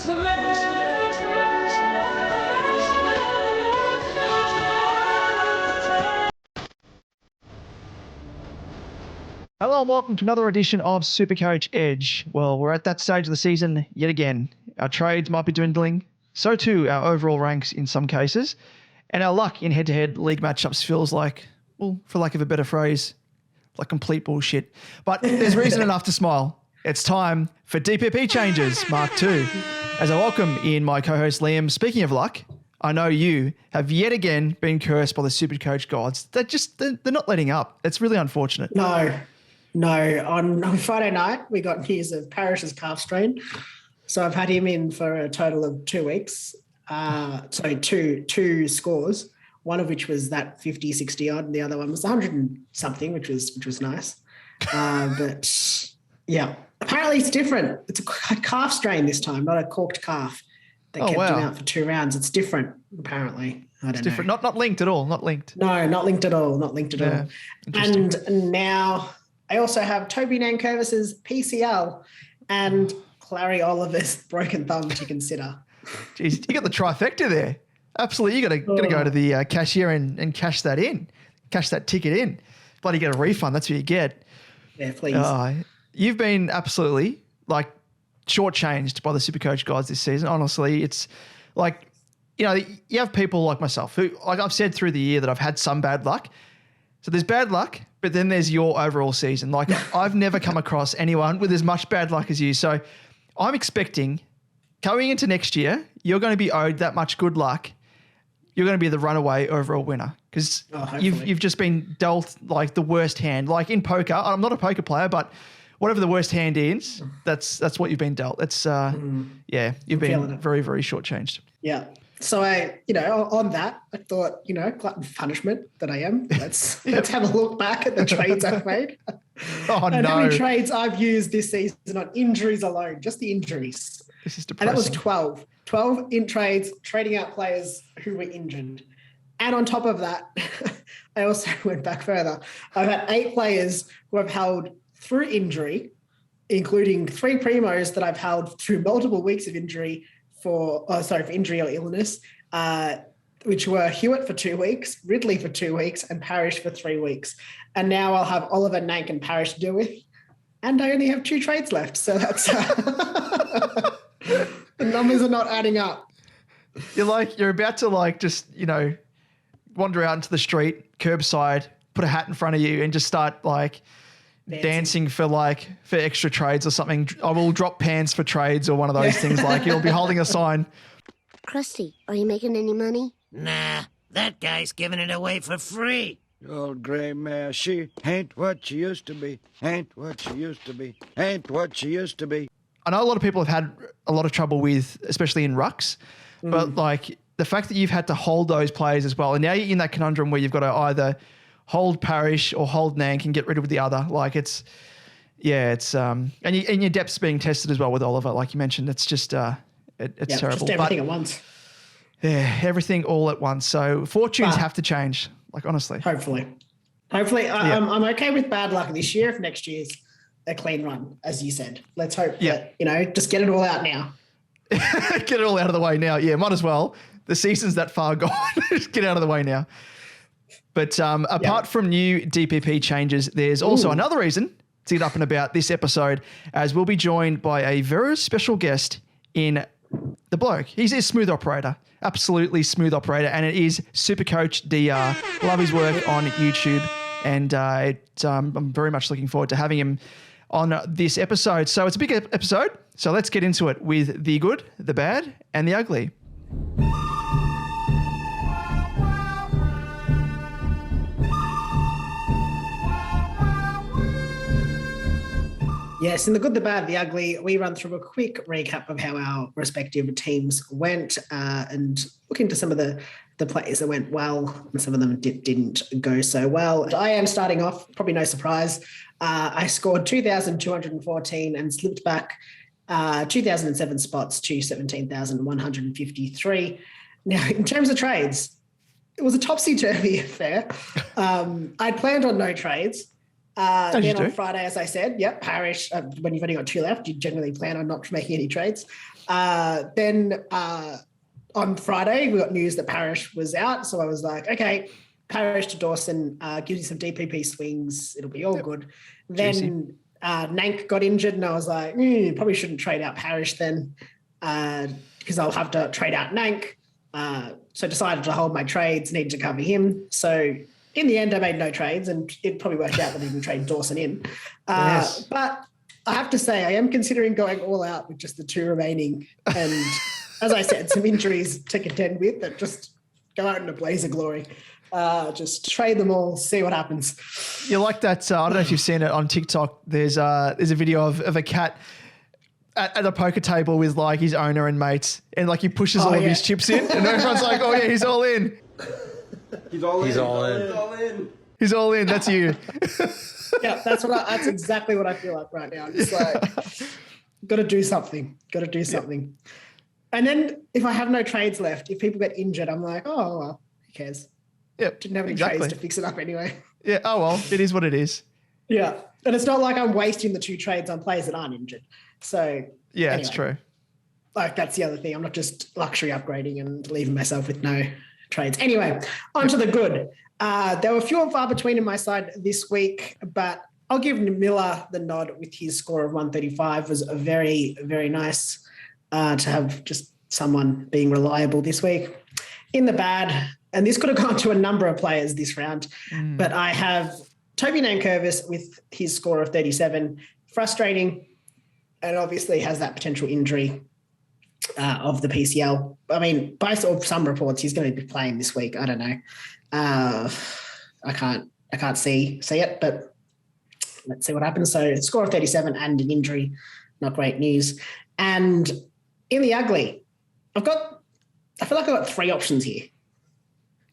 Hello and welcome to another edition of SuperCoach Edge. Well, we're at that stage of the season yet again. Our trades might be dwindling, so too our overall ranks in some cases, and our luck in head-to-head league matchups feels like, well, for lack of a better phrase, like complete bullshit. But there's reason enough to smile. It's time for DPP Changes Mark 2. As I welcome in my co-host Liam, speaking of luck, I know you have yet again been cursed by the SuperCoach gods. They're not letting up. It's really unfortunate. No, on Friday night, we got news of Parrish's calf strain. So I've had him in for a total of 2 weeks. Two scores, one of which was that 50, 60 odd, and the other one was 100 and something, which was nice. But yeah, apparently it's different. It's a calf strain this time, not a corked calf that kept him out for 2 rounds. It's different, apparently. I don't know. Not linked at all. Not linked. No, not linked at all. Not linked at all. And now I also have Toby Nankervis's PCL and Clary Oliver's broken thumb to consider. Jeez, you got the trifecta there. Absolutely. You got to go to the cashier and cash that ticket in. Bloody get a refund. That's what you get. Yeah, please. You've been absolutely like shortchanged by the SuperCoach guys this season. Honestly, it's like, you know, you have people like myself who, like I've said through the year, that I've had some bad luck. So there's bad luck, but then there's your overall season. Like I've never come across anyone with as much bad luck as you. So I'm expecting going into next year, you're going to be owed that much good luck. You're going to be the runaway overall winner because you've just been dealt like the worst hand. Like in poker, I'm not a poker player, but whatever the worst hand is, that's what you've been dealt. It's you've been very, very shortchanged. Yeah. So on that, I thought, glutton for punishment that I am. Let's have a look back at the trades I've made. And how many trades I've used this season on injuries alone, just the injuries. This is depressing. And that was 12. 12 in trades, trading out players who were injured. And on top of that, I also went back further. I've had 8 players who I've held through injury, including 3 primos that I've held through multiple weeks of injury for injury or illness, which were Hewitt for 2 weeks, Ridley for 2 weeks, and Parrish for 3 weeks. And now I'll have Oliver, Nank, and Parrish to deal with. And I only have 2 trades left. So that's the numbers are not adding up. You're about to just, wander out into the street, curbside, put a hat in front of you and just start dancing for extra trades or something. I will drop pants for trades or one of those things. You'll be holding a sign. Krusty, are you making any money? Nah, that guy's giving it away for free. Old grey mare, she ain't what she used to be. Ain't what she used to be. Ain't what she used to be. I know a lot of people have had a lot of trouble with, especially in rucks, but the fact that you've had to hold those players as well, and now you're in that conundrum where you've got to either hold Parrish or hold Nank and get rid of the other. And your depth's being tested as well with Oliver, like you mentioned. It's just it's terrible. Just everything at once. Yeah, everything all at once. So fortunes have to change. Honestly. Hopefully, I'm okay with bad luck this year if next year's a clean run, as you said. Let's hope that, just get it all out now. Get it all out of the way now. Yeah, might as well. The season's that far gone. Just get out of the way now. But apart from new DPP changes, there's also another reason to get up and about this episode, as we'll be joined by a very special guest in the bloke. He's a smooth operator, absolutely smooth operator, and it is SuperCoach DR. Love his work on YouTube, and I'm very much looking forward to having him on this episode. So it's a big episode, so let's get into it with the good, the bad, and the ugly. Yes, in the good, the bad, the ugly, we run through a quick recap of how our respective teams went and look into some of the players that went well and some of them didn't go so well. I am starting off, probably no surprise. I scored 2,214 and slipped back 2,007 spots to 17,153. Now, in terms of trades, it was a topsy-turvy affair. I'd planned on no trades. Then on Friday, as I said, Parrish, when you've only got 2 left, you generally plan on not making any trades. Then on Friday, we got news that Parrish was out. So I was like, okay, Parrish to Dawson, gives you some DPP swings. It'll be all good. Then Nank got injured and I was like, probably shouldn't trade out Parrish then because I'll have to trade out Nank. So decided to hold my trades, needed to cover him. So in the end, I made no trades and it probably worked out that I didn't trade Dawson in. But I have to say, I am considering going all out with just the 2 remaining. And as I said, some injuries to contend with that just go out in a blaze of glory. Just trade them all, see what happens. You like that? I don't know if you've seen it on TikTok. There's a video of a cat at a poker table with like his owner and mates, and like he pushes all of his chips in, and everyone's like, "Oh yeah, he's all in." He's all in. He's all in. He's all in. That's you. Yeah, that's exactly what I feel like right now. I'm just like, got to do something. And then if I have no trades left, if people get injured, I'm like, oh well, who cares? Yeah, didn't have any trades to fix it up anyway. Yeah. Oh well, it is what it is. Yeah, and it's not like I'm wasting the 2 trades on players that aren't injured. So yeah, anyway, it's true. Like that's the other thing. I'm not just luxury upgrading and leaving myself with no trades. Anyway, on to the good. There were few and far between in my side this week, but I'll give Miller the nod with his score of 135. It was a very, very nice to have just someone being reliable this week. In the bad, and this could have gone to a number of players this round, but I have Toby Nankervis with his score of 37. Frustrating, and obviously has that potential injury of the PCL. I mean, by sort of some reports, he's going to be playing this week. I don't know. I can't see it, but let's see what happens. So score of 37 and an injury, not great news. And in the ugly, I feel like I've got 3 options here.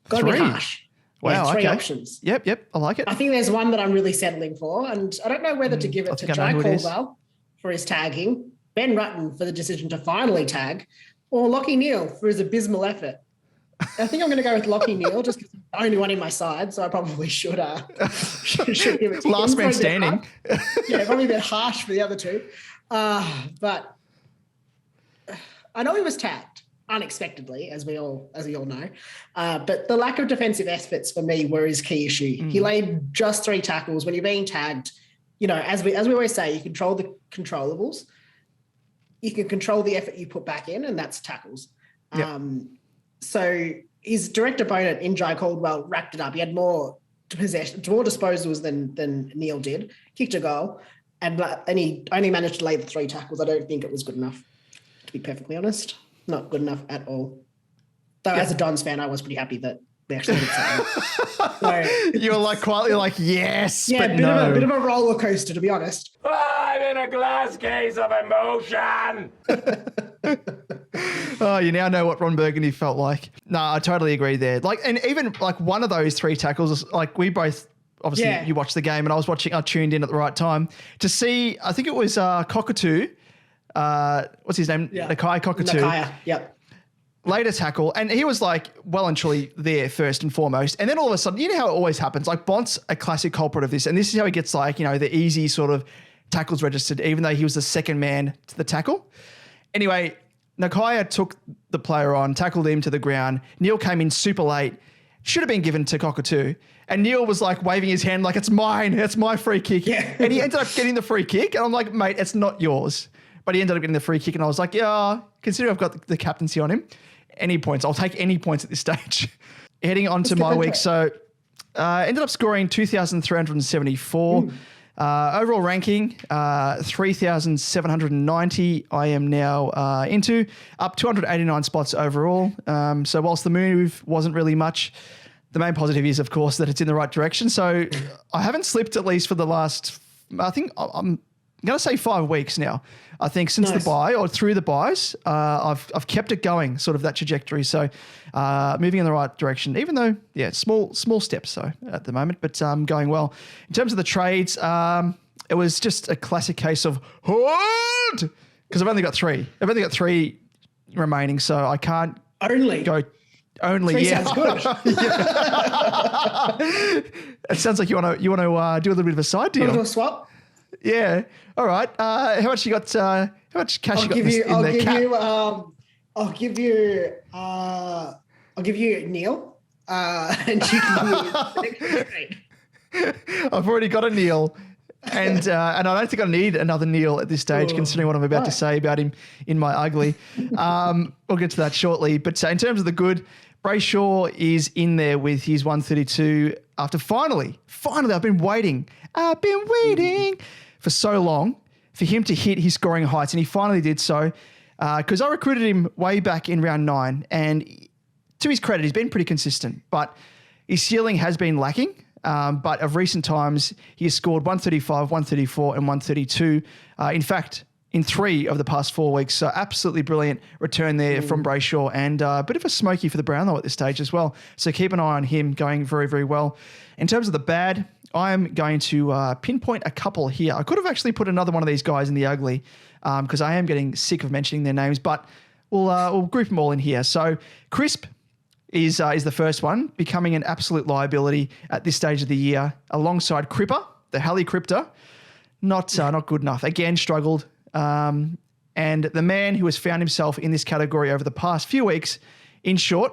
Got to be harsh. Wow, 3 okay. options. Yep, I like it. I think there's one that I'm really settling for, and I don't know whether to give it to Jai Caldwell for his tagging, Ben Rutten for the decision to finally tag, or Lachie Neale for his abysmal effort. I think I'm going to go with Lachie Neale just because he's the only one in my side, so I probably should give it to him. Last man standing. Yeah, probably a bit harsh for the other 2. But I know he was tagged unexpectedly, as we all know. But the lack of defensive efforts for me were his key issue. He laid just 3 tackles. When you're being tagged, you know, as we always say, you control the controllables. You can control the effort you put back in, and that's tackles. Yep. So his direct opponent in Jai Caldwell racked it up. He had more disposals than Neale did. Kicked a goal, and he only managed to lay the 3 tackles. I don't think it was good enough, to be perfectly honest. Not good enough at all. Though as a Dons fan, I was pretty happy that they actually did something. So, you were like quietly like, yes, yeah, but no. A bit of a roller coaster, to be honest. I'm in a glass case of emotion. Oh, you now know what Ron Burgundy felt like. No, I totally agree there. Like, and even like one of those 3 tackles, like we both, obviously you watched the game and I tuned in at the right time to see, I think it was Cockatoo. What's his name? Yeah. Nakai Cockatoo. Nakaya, yep. Later tackle, and he was like well and truly there first and foremost. And then all of a sudden, you know how it always happens. Like Bont's a classic culprit of this, and this is how he gets like, you know, the easy sort of tackles registered, even though he was the second man to the tackle. Anyway, Nakaya took the player on, tackled him to the ground. Neale came in super late, should have been given to Cockatoo. And Neale was like waving his hand like, it's mine, it's my free kick. Yeah. And he ended up getting the free kick. And I'm like, mate, it's not yours. But he ended up getting the free kick. And I was like, yeah, considering I've got the captaincy on him, any points. I'll take any points at this stage. Heading on to my week. So ended up scoring 2,374. Overall ranking, 3,790 I am now into, up 289 spots overall. So whilst the move wasn't really much, the main positive is, of course, that it's in the right direction. So I haven't slipped, at least for the last, I think I'm going to say 5 weeks now. I think since the bye or through the buys, I've kept it going, sort of that trajectory. So moving in the right direction, even though, small steps so at the moment, but going well. In terms of the trades, it was just a classic case of hard, because I've only got 3. I've only got 3 remaining, so I can't go. Only, 3 sounds good. It sounds like you want to do a little bit of a side deal. Do a swap? Yeah. All right. How much you got? How much cash you got in the cap? I'll give you Neale, and you can give me the next trade. I've already got a Neale, and I don't think I need another Neale at this stage, considering what I'm about to say about him in my ugly. We'll get to that shortly. But in terms of the good, Brayshaw is in there with his 132 after finally, I've been waiting for so long for him to hit his scoring heights, and he finally did so because I recruited him way back in round 9, and to his credit, he's been pretty consistent, but his ceiling has been lacking. But of recent times, he has scored 135, 134, and 132. In fact, in 3 of the past 4 weeks. So absolutely brilliant return there from Brayshaw, and a bit of a smoky for the Brownlow at this stage as well. So keep an eye on him going very, very well. In terms of the bad, I'm going to pinpoint a couple here. I could have actually put another one of these guys in the ugly because I am getting sick of mentioning their names, but we'll group them all in here. So Crisp is the first one, becoming an absolute liability at this stage of the year, alongside Cripper, the Halley Cripter. Not good enough. Again, struggled. And the man who has found himself in this category over the past few weeks, in short,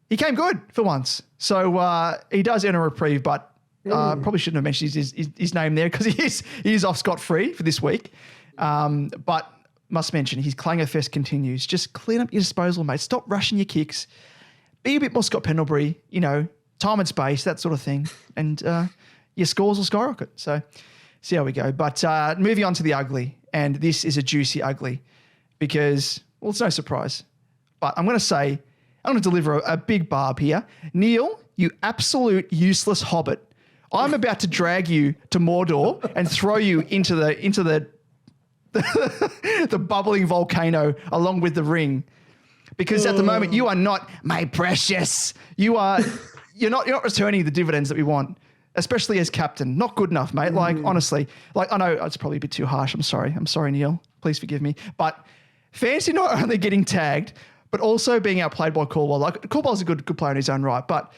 he came good for once. So he does earn a reprieve, but probably shouldn't have mentioned his name there because he is off scot-free for this week. But must mention, his clanger fest continues. Just clean up your disposal, mate. Stop rushing your kicks. Be a bit more Scott Pendlebury, time and space, that sort of thing. And your scores will skyrocket. So see how we go. But moving on to the ugly. And this is a juicy ugly because, well, it's no surprise. But I'm going to deliver a big barb here. Neale, you absolute useless hobbit. I'm about to drag you to Mordor and throw you into the bubbling volcano along with the ring. Because at the moment you are not my precious. You're not returning the dividends that we want, especially as captain. Not good enough, mate. Like, honestly, I know it's probably a bit too harsh. I'm sorry, Neale. Please forgive me. But fancy not only getting tagged, but also being outplayed by Caldwell. Like, Caldwell's a good player in his own right, but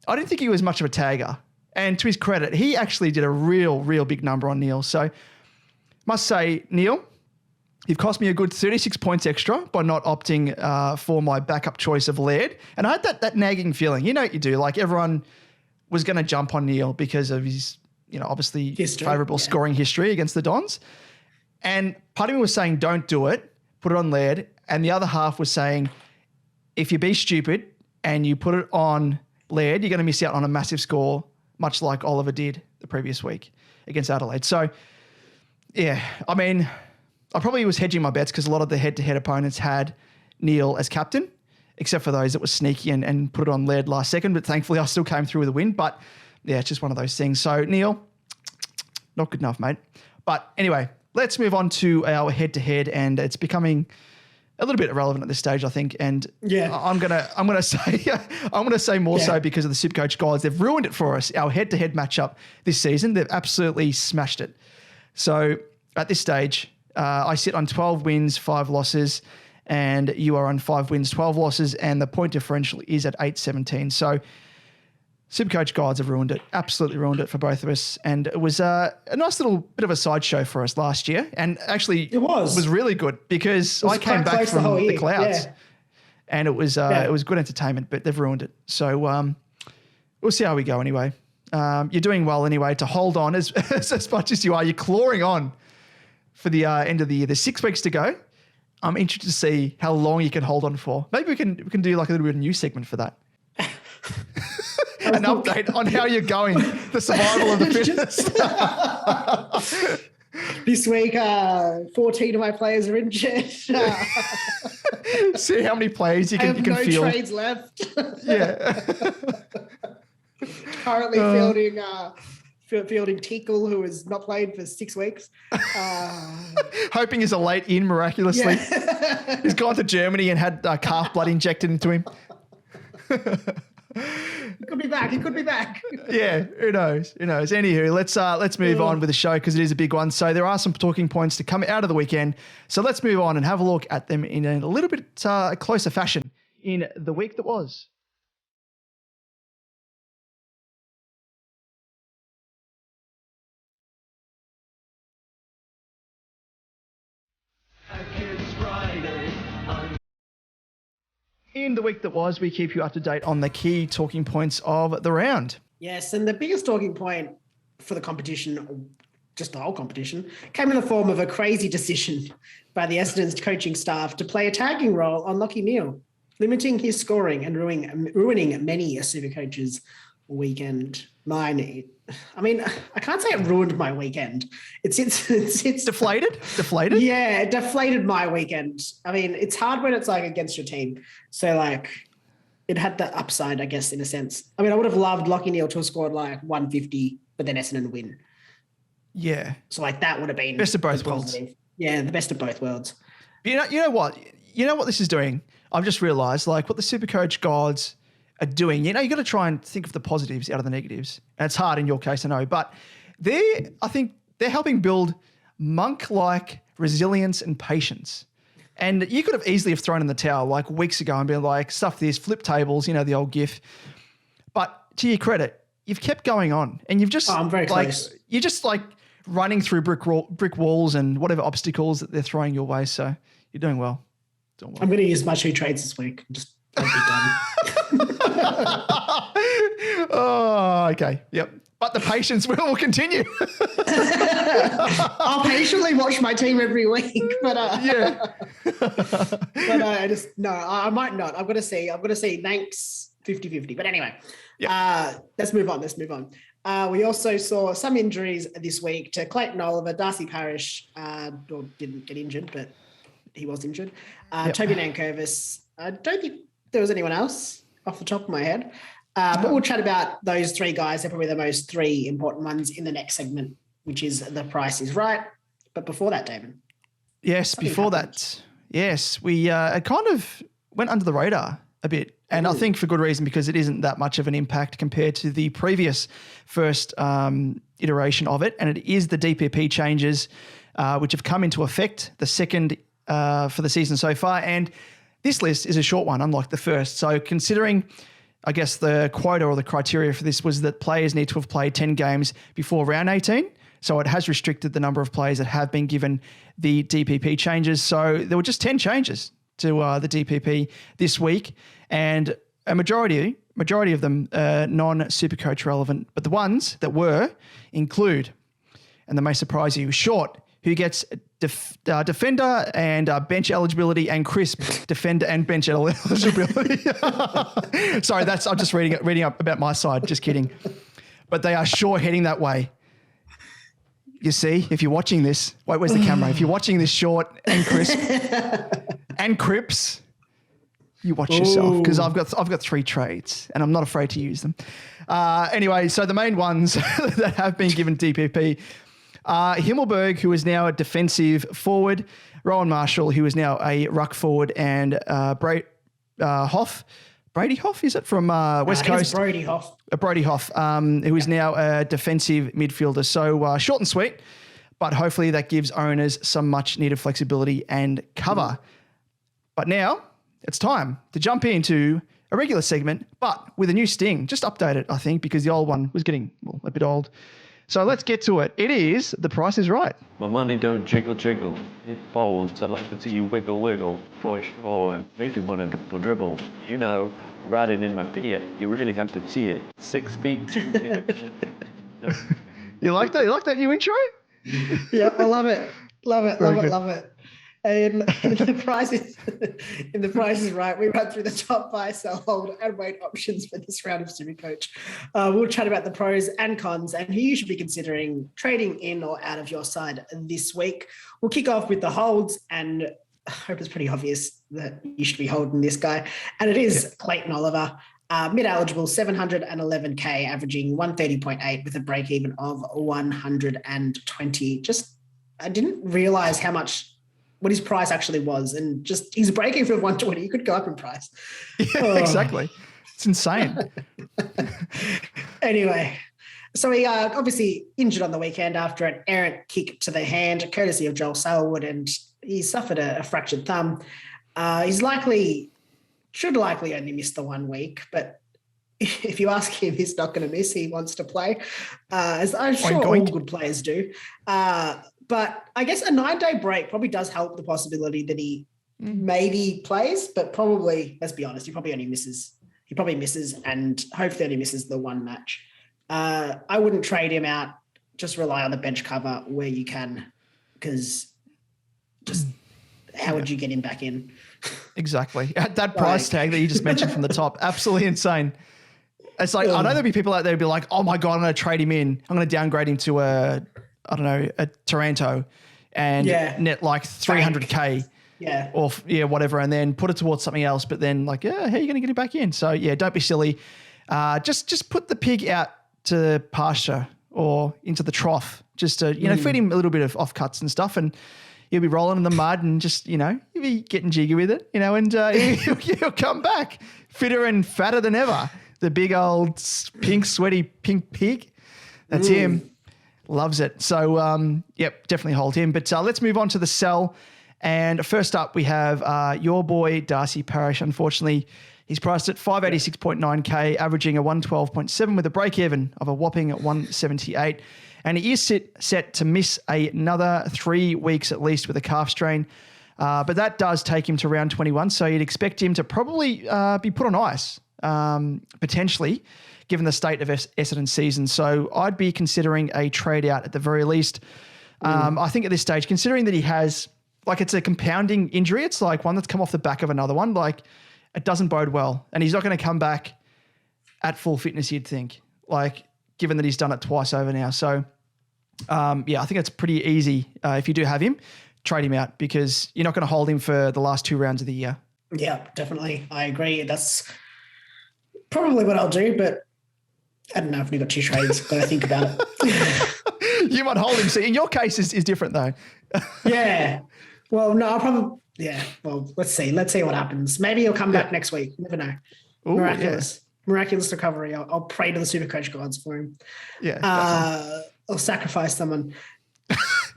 I didn't think he was much of a tagger. And to his credit, he actually did a real big number on Neale. So must say, Neale, you've cost me a good 36 points extra by not opting for my backup choice of Laird. And I had that nagging feeling. You know what you do. Like, everyone was going to jump on Neale because of his, obviously favourable scoring history against the Dons. And part of me was saying, don't do it, put it on Laird. And the other half was saying, if you be stupid and you put it on Laird, you're going to miss out on a massive score, much like Oliver did the previous week against Adelaide. So, yeah, I mean, I probably was hedging my bets because a lot of the head-to-head opponents had Neale as captain, except for those that were sneaky and put it on Laird last second. But thankfully, I still came through with a win. But, yeah, it's just one of those things. So, Neale, not good enough, mate. But anyway, let's move on to our head-to-head, and it's becoming a little bit irrelevant at this stage, I think. And I'm gonna say more so because of the SuperCoach guys. They've ruined it for us. Our head-to-head matchup this season, they've absolutely smashed it. So at this stage, I sit on 12 wins, 5 losses, and you are on 5 wins, 12 losses, and the point differential is at 8-17. So SuperCoach guides have ruined it, absolutely ruined it for both of us. And it was a nice little bit of a sideshow for us last year. And actually it was really good because I came back from the clouds and it was good entertainment, but they've ruined it. So we'll see how we go anyway. You're doing well anyway to hold on as much as you are. You're clawing on for the end of the year. There's 6 weeks to go. I'm interested to see how long you can hold on for. Maybe we can do like a little bit of a new segment for that. An update on how you're going, the survival of the fittest. This week, 14 of my players are injured. See how many players you can feel. I have no trades left. Yeah. Currently fielding Tickle, who has not played for 6 weeks. Hoping he's a late in miraculously. Yeah. He's gone to Germany and had calf blood injected into him. He could be back. Yeah, who knows? Anywho, let's move on with the show because it is a big one. So there are some talking points to come out of the weekend. So let's move on and have a look at them in a little bit closer fashion in the week that was. In the week that was, we keep you up to date on the key talking points of the round. Yes, and the biggest talking point for the competition, just the whole competition, came in the form of a crazy decision by the Essendon's coaching staff to play a tagging role on Lachie Neale, limiting his scoring and ruining many a SuperCoach's weekend. I can't say it ruined my weekend. It's Deflated? Deflated? Yeah, it deflated my weekend. I mean, it's hard when it's like against your team. So like it had the upside, I guess, in a sense. I mean, I would have loved Lachie Neale to have scored like 150, but then Essendon win. Yeah. So like that would have been best of both worlds. Yeah, the best of both worlds. You know what? You know what this is doing? I've just realised, like, what the SuperCoach gods are doing. You know, you got to try and think of the positives out of the negatives. And it's hard in your case, I know, but I think they're helping build monk-like resilience and patience. And you could have easily have thrown in the towel like weeks ago and been like, stuff this, flip tables, you know, the old GIF. But to your credit, you've kept going on, and you've just I'm very close. You're just like running through brick walls and whatever obstacles that they're throwing your way. So you're doing well. I'm going to use my 2 trades this week. Just don't be done. Oh, okay. Yep. But the patience will continue. I'll patiently watch my team every week, but yeah. I might not. I'm going to see. Thanks, 50-50. But anyway, let's move on. We also saw some injuries this week to Clayton Oliver, Darcy Parish, didn't get injured, but he was injured. Toby Nankervis. I don't think there was anyone else off the top of my head. But we'll chat about those 3 guys. They're probably the most 3 important ones in the next segment, which is The Price is Right. But before that, David. Yes, before that. Yes, we kind of went under the radar a bit. And I think for good reason, because it isn't that much of an impact compared to the previous first iteration of it. And it is the DPP changes, which have come into effect, the second for the season so far. And this list is a short one, unlike the first. So considering, I guess, the quota or the criteria for this was that players need to have played 10 games before round 18. So it has restricted the number of players that have been given the DPP changes. So there were just 10 changes to the DPP this week, and a majority of them non-SuperCoach relevant. But the ones that were include, and they may surprise you, Short, who gets defender and bench eligibility, and Crisp, defender and bench eligibility. Sorry, I'm just reading up about my side. Just kidding. But they are sure heading that way. You see, if you're watching this, wait, where's the camera? If you're watching this, Short and Crisp and Crips, you watch yourself, because I've got 3 trades and I'm not afraid to use them. Anyway, so the main ones that have been given DPP. Himmelberg, who is now a defensive forward, Rowan Marshall, who is now a ruck forward, and Brady Hoff, is it, from West Coast? Brody Hoff. Brody Hoff, who is now a defensive midfielder. So short and sweet, but hopefully that gives owners some much needed flexibility and cover. But now it's time to jump into a regular segment, but with a new sting. Just update it, I think, because the old one was getting a bit old. So let's get to it. It is The Price is Right. My money don't jiggle jiggle. It folds. I like to see you wiggle wiggle. Push forward. Make you want to dribble. You know, riding in my Fiat. You really have to see it. 6 feet 2 inches. You like that? You like that new intro? Yeah, I love it. Love it. And the price is right. We run through the top buy, sell, hold, and wait options for this round of SuperCoach. We'll chat about the pros and cons and who you should be considering trading in or out of your side this week. We'll kick off with the holds, and I hope it's pretty obvious that you should be holding this guy. And it is Clayton Oliver, mid-eligible, 711K, averaging 130.8 with a break-even of 120. I didn't realise what his price actually was, and just he's breaking for 120. You could go up in price. Yeah, exactly. It's insane. Anyway, so he obviously injured on the weekend after an errant kick to the hand, courtesy of Joel Selwood, and he suffered a fractured thumb. Should likely only miss the 1 week, but if you ask him, he's not going to miss. He wants to play, as I'm sure all good players do. But I guess a 9-day break probably does help the possibility that he maybe plays, but probably, let's be honest, he probably misses, and hopefully only misses the one match. I wouldn't trade him out. Just rely on the bench cover where you can, because just how would you get him back in? Exactly. At that price tag that you just mentioned from the top, absolutely insane. It's like, I know there'll be people out there who'll be like, oh my God, I'm going to trade him in. I'm going to downgrade him to a Toronto and net like 300K. Yeah. Or whatever, and then put it towards something else. But then like, how are you going to get it back in? So yeah, don't be silly. Just put the pig out to pasture or into the trough. Just to, feed him a little bit of offcuts and stuff, and he'll be rolling in the mud and just, he'll be getting jiggy with it, and he'll come back fitter and fatter than ever. The big old pink, sweaty pink pig. That's him. Loves it. So, definitely hold him. But let's move on to the sell. And first up, we have your boy, Darcy Parish. Unfortunately, he's priced at 586.9K, averaging a 112.7 with a break-even of a whopping 178. And he is set to miss another 3 weeks at least with a calf strain. But that does take him to round 21. So you'd expect him to probably be put on ice, potentially, given the state of Essendon's season. So I'd be considering a trade out at the very least. I think at this stage, considering that he has, like, it's a compounding injury. It's like one that's come off the back of another one. Like, it doesn't bode well. And he's not going to come back at full fitness, you'd think, like, given that he's done it twice over now. So, I think it's pretty easy. If you do have him, trade him out, because you're not going to hold him for the last 2 rounds of the year. Yeah, definitely. I agree. That's probably what I'll do, but I don't know if we've got 2 trades. Got to think about it. You might hold him. See, in your case is different though. Yeah. Well, no, I'll probably, well, let's see. Let's see what happens. Maybe he'll come back next week. You never know. Ooh, Miraculous. Miraculous recovery. I'll pray to the SuperCoach gods for him. Yeah. I'll sacrifice someone.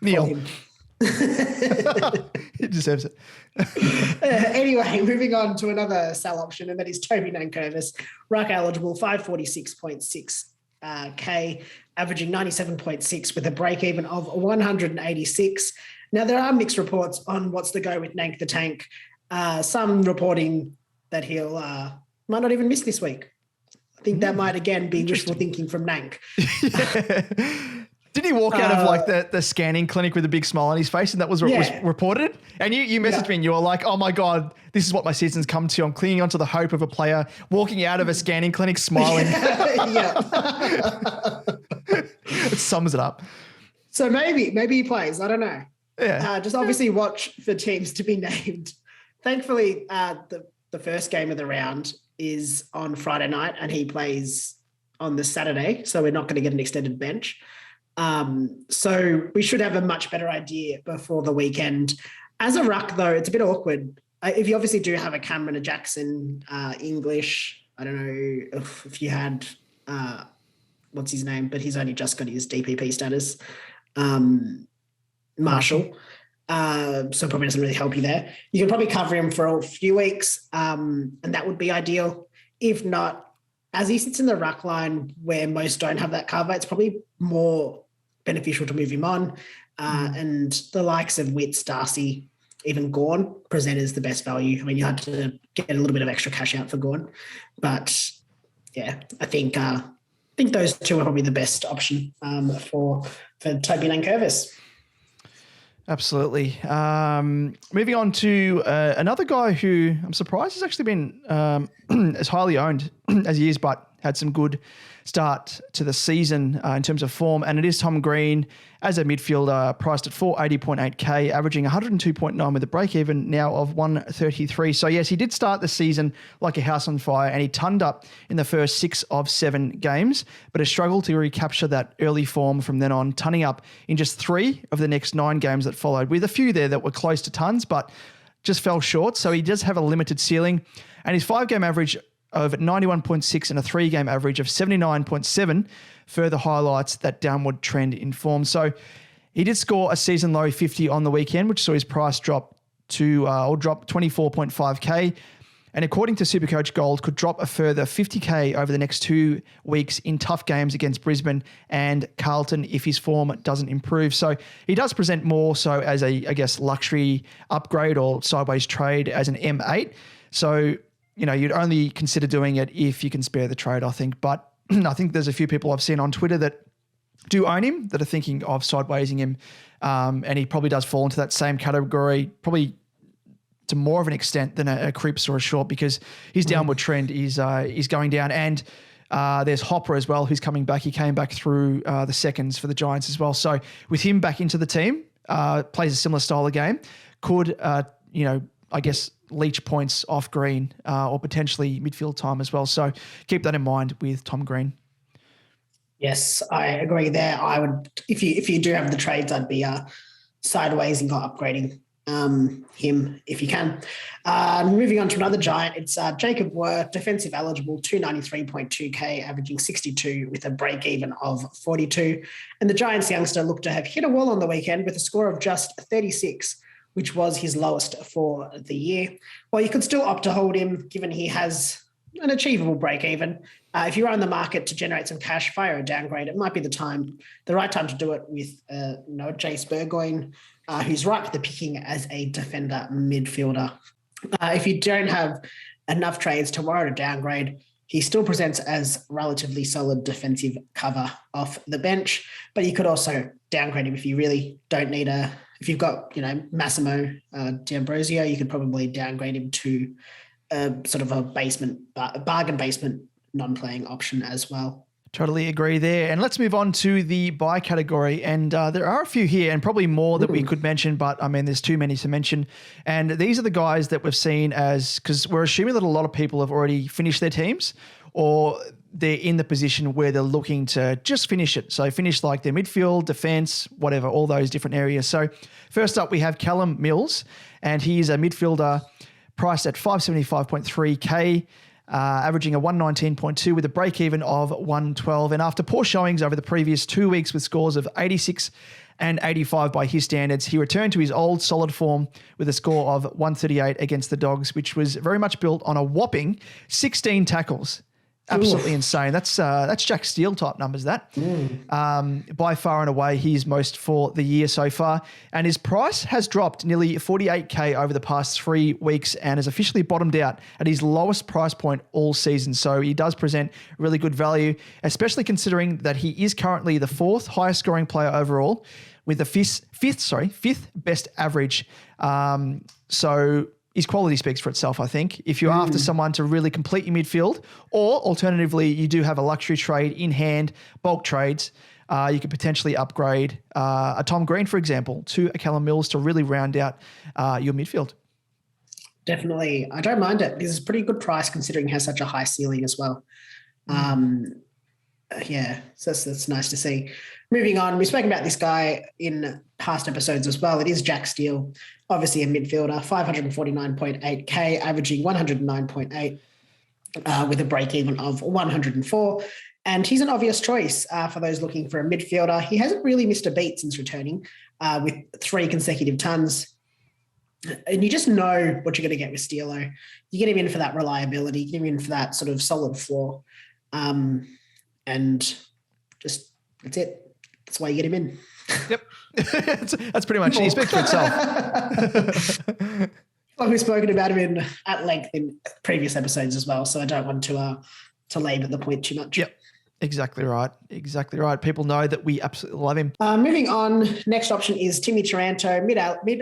Neale. He deserves it. Anyway, moving on to another sell option, and that is Toby Nankervis. Ruck eligible, 546.6K, averaging 97.6 with a break-even of 186. Now, there are mixed reports on what's the go with Nank the Tank. Some reporting that he'll might not even miss this week. I think that might, again, be wishful thinking from Nank. Didn't he walk out of like the scanning clinic with a big smile on his face, and that was reported? And you messaged me and you were like, oh my God, this is what my season's come to. I'm clinging onto the hope of a player walking out of a scanning clinic smiling. It sums it up. So maybe he plays. I don't know. Yeah. Just obviously watch for teams to be named. Thankfully, the first game of the round is on Friday night and he plays on the Saturday. So we're not going to get an extended bench. So we should have a much better idea before the weekend. As a ruck, though, it's a bit awkward. If you obviously do have a Cameron, a Jackson, English, I don't know if you had, what's his name, but he's only just got his DPP status, Marshall. So probably doesn't really help you there. You can probably cover him for a few weeks, and that would be ideal. If not, as he sits in the ruck line where most don't have that cover, it's probably more beneficial to move him on. And the likes of Witts, Darcy, even Gawn present as the best value. I mean, you had to get a little bit of extra cash out for Gawn. But, yeah, I think those two are probably the best option for Toby Nankervis. Absolutely. Moving on to another guy who I'm surprised has actually been as highly owned as he is, but had some good start to the season in terms of form. And it is Tom Green as a midfielder, priced at 480.8K, averaging 102.9 with a break-even now of 133. So, yes, he did start the season like a house on fire, and he turned up in the first 6 of 7 games, but has struggled to recapture that early form from then on, turning up in just 3 of the next 9 games that followed, with a few there that were close to tons, but just fell short. So he does have a limited ceiling, and his 5-game average of 91.6 and a 3-game average of 79.7 further highlights that downward trend in form. So he did score a season low 50 on the weekend, which saw his price drop to drop 24.5K. and according to SuperCoach Gold, could drop a further 50K over the next 2 weeks in tough games against Brisbane and Carlton if his form doesn't improve. So he does present more so as a, I guess, luxury upgrade or sideways trade as an M8. So, you'd only consider doing it if you can spare the trade, I think. But I think there's a few people I've seen on Twitter that do own him that are thinking of sidewaysing him. And he probably does fall into that same category, probably to more of an extent than a Cripps or a Short, because his downward trend is going down. And there's Hopper as well, who's coming back. He came back through the seconds for the Giants as well. So with him back into the team, plays a similar style of game, could, I guess, leach points off Green or potentially midfield time as well. So keep that in mind with Tom Green. Yes, I agree there. I would, if you do have the trades, I'd be sideways and upgrading him if you can. Moving on to another Giant, it's Jacob Worth, defensive eligible, 293.2K, averaging 62 with a break even of 42. And the Giants youngster looked to have hit a wall on the weekend with a score of just 36, which was his lowest for the year. Well, you could still opt to hold him, given he has an achievable break even. If you're on the market to generate some cash, fire a downgrade, it might be the right time to do it with Jace Burgoyne, who's ripe for the picking as a defender midfielder. If you don't have enough trades to warrant a downgrade, he still presents as relatively solid defensive cover off the bench, but you could also downgrade him if you really don't need if you've got, Massimo D'Ambrosio, you could probably downgrade him to sort of a bargain basement non-playing option as well. Totally agree there. And let's move on to the buy category. And there are a few here and probably more that we could mention, but there's too many to mention. And these are the guys that we've seen because we're assuming that a lot of people have already finished their teams or they're in the position where they're looking to just finish it. So finish like their midfield, defense, whatever, all those different areas. So first up, we have Callum Mills, and he's a midfielder priced at 575.3K. Averaging a 119.2 with a break-even of 112. And after poor showings over the previous 2 weeks with scores of 86 and 85 by his standards, he returned to his old solid form with a score of 138 against the Dogs, which was very much built on a whopping 16 tackles. Absolutely insane. That's Jack Steele type numbers, that. By far and away, he's most for the year so far. And his price has dropped nearly 48K over the past 3 weeks and has officially bottomed out at his lowest price point all season. So he does present really good value, especially considering that he is currently the 4th highest scoring player overall with the fifth best average. So his quality speaks for itself, I think. If you're after someone to really complete your midfield, or alternatively, you do have a luxury trade in hand, bulk trades, you could potentially upgrade a Tom Green, for example, to a Callum Mills to really round out your midfield. Definitely. I don't mind it. This is a pretty good price considering it has such a high ceiling as well. So that's nice to see. Moving on, we've spoken about this guy in past episodes as well. It is Jack Steele, obviously a midfielder, 549.8K, averaging 109.8 with a break-even of 104. And he's an obvious choice for those looking for a midfielder. He hasn't really missed a beat since returning with 3 consecutive tons. And you just know what you're going to get with Steelo. You get him in for that reliability, you get him in for that sort of solid floor. And just that's it. That's why you get him in. Yep. That's pretty much it. He speaks for itself. Well, we've spoken about him at length in previous episodes as well, so I don't want to labour the point too much. Yep. Exactly right. Exactly right. People know that we absolutely love him. Moving on, next option is Timmy Taranto, mid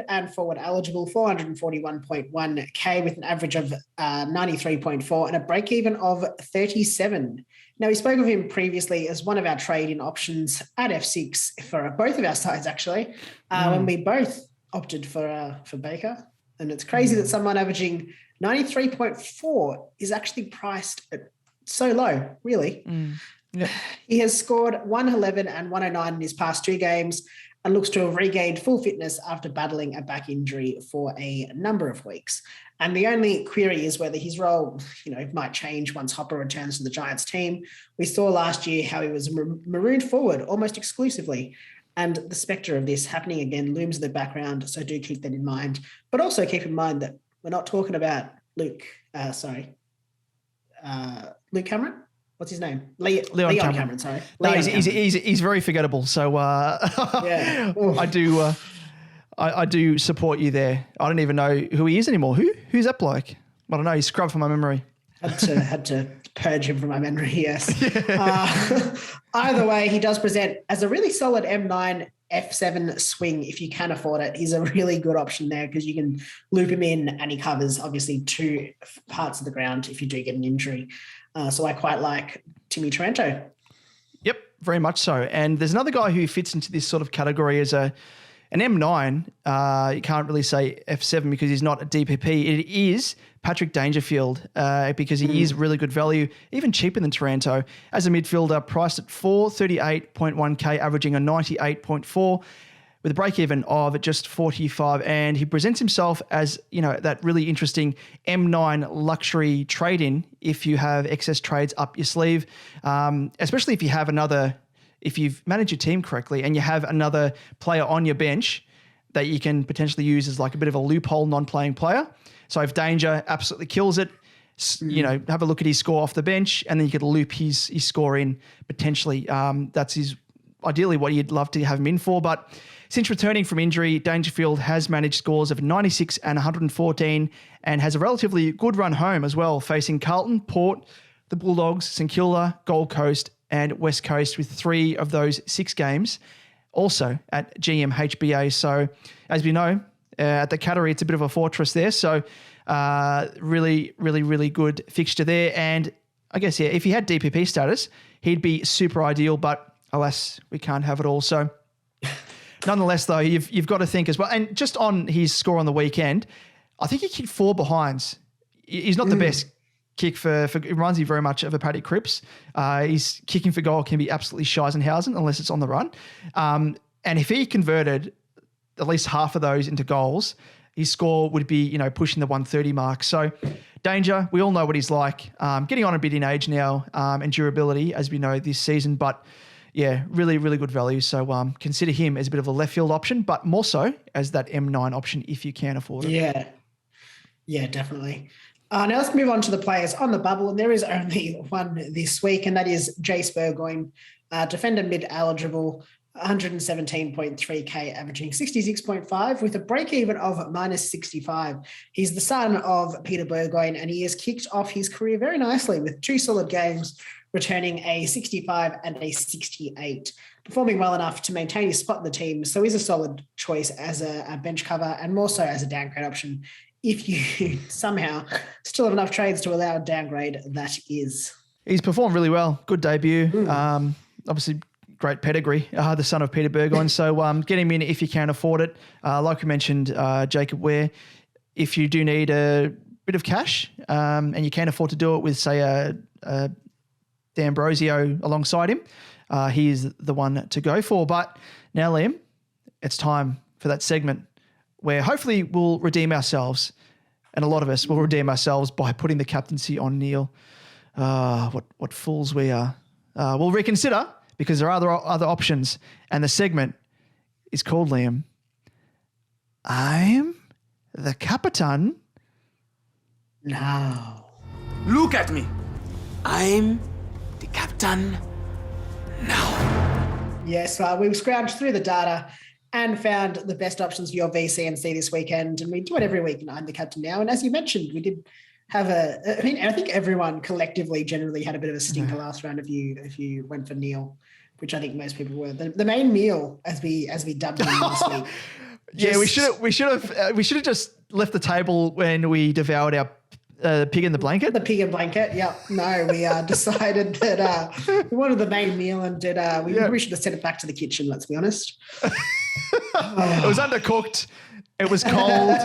and forward eligible, 441.1K with an average of 93.4 and a break-even of 37. Now, we spoke of him previously as one of our trade-in options at F6 for both of our sides, actually, when we both opted for Baker. And it's crazy that someone averaging 93.4 is actually priced at so low, really. Yeah. He has scored 111 and 109 in his past 2 games and looks to have regained full fitness after battling a back injury for a number of weeks. And the only query is whether his role, might change once Hopper returns to the Giants team. We saw last year how he was marooned forward almost exclusively. And the spectre of this happening again looms in the background, so do keep that in mind. But also keep in mind that we're not talking about Luke Cameron. What's his name? Leon Cameron. Sorry. No, Leon he's very forgettable. So yeah. I do support you there. I don't even know who he is anymore. Who's that bloke? I don't know. He's scrubbed from my memory. Had to purge him from my memory. Yes. Either way, he does present as a really solid M9 F7 swing if you can afford it. He's a really good option there because you can loop him in and he covers obviously 2 parts of the ground if you do get an injury. So I quite like Timmy Taranto. Yep, very much so. And there's another guy who fits into this sort of category as an M9. You can't really say F7 because he's not a DPP. It is Patrick Dangerfield because he is really good value, even cheaper than Taranto. As a midfielder, priced at 438.1k, averaging a 98.4 with a break-even of just 45. And he presents himself as, that really interesting M9 luxury trade-in if you have excess trades up your sleeve, especially if you have if you've managed your team correctly and you have another player on your bench that you can potentially use as like a bit of a loophole non-playing player. So if Danger absolutely kills it, have a look at his score off the bench and then you could loop his score in potentially. That's ideally what you'd love to have him in for. But since returning from injury, Dangerfield has managed scores of 96 and 114 and has a relatively good run home as well, facing Carlton, Port, the Bulldogs, St Kilda, Gold Coast and West Coast with 3 of those 6 games also at GMHBA. So as we know, at the Cattery, it's a bit of a fortress there. So really, really, really good fixture there. And I guess, if he had DPP status, he'd be super ideal, but alas, we can't have it all. So nonetheless, though, you've got to think as well. And just on his score on the weekend, I think he kicked 4 behinds. He's not the best kick for it reminds me very much of a Paddy Cripps. His kicking for goal can be absolutely Scheisenhausen unless it's on the run. And if he converted at least half of those into goals, his score would be, pushing the 130 mark. So Danger, we all know what he's like. Getting on a bit in age now and durability, as we know this season. But yeah, really, really good value. So consider him as a bit of a left field option, but more so as that M9 option if you can afford it. Yeah, definitely. Now let's move on to the players on the bubble, and there is only one this week, and that is Jace Burgoyne, defender mid eligible, 117.3k, averaging 66.5 with a break-even of minus 65. He's the son of Peter Burgoyne, and he has kicked off his career very nicely with 2 solid games, returning a 65 and a 68, performing well enough to maintain his spot in the team. So he's a solid choice as a bench cover and more so as a downgrade option if you somehow still have enough trades to allow a downgrade, that is. He's performed really well. Good debut. Obviously, great pedigree, the son of Peter Burgoyne. So get him in if you can afford it. Like we mentioned, Jacob Ware, if you do need a bit of cash and you can't afford to do it with, say, a D'Ambrosio alongside him, he is the one to go for. But now, Liam, it's time for that segment where hopefully we'll redeem ourselves, and a lot of us will redeem ourselves by putting the captaincy on Neale. What fools we are. We'll reconsider because there are other options, and the segment is called, Liam, I'm the Capitan. Now. Look at me. I'm the captain now. Yes, we've scrounged through the data and found the best options for your VCNC this weekend. And we do it every week, and I'm the captain now. And as you mentioned, we did have I think everyone collectively generally had a bit of a stinker last round if you went for Neale, which I think most people were. The main meal, as we dubbed him this week. Yeah, we should have just left the table when we devoured our pig in the blanket. The pig in blanket. Yep. No, we decided that we wanted the main meal and we should have sent it back to the kitchen. Let's be honest. It was undercooked. It was cold.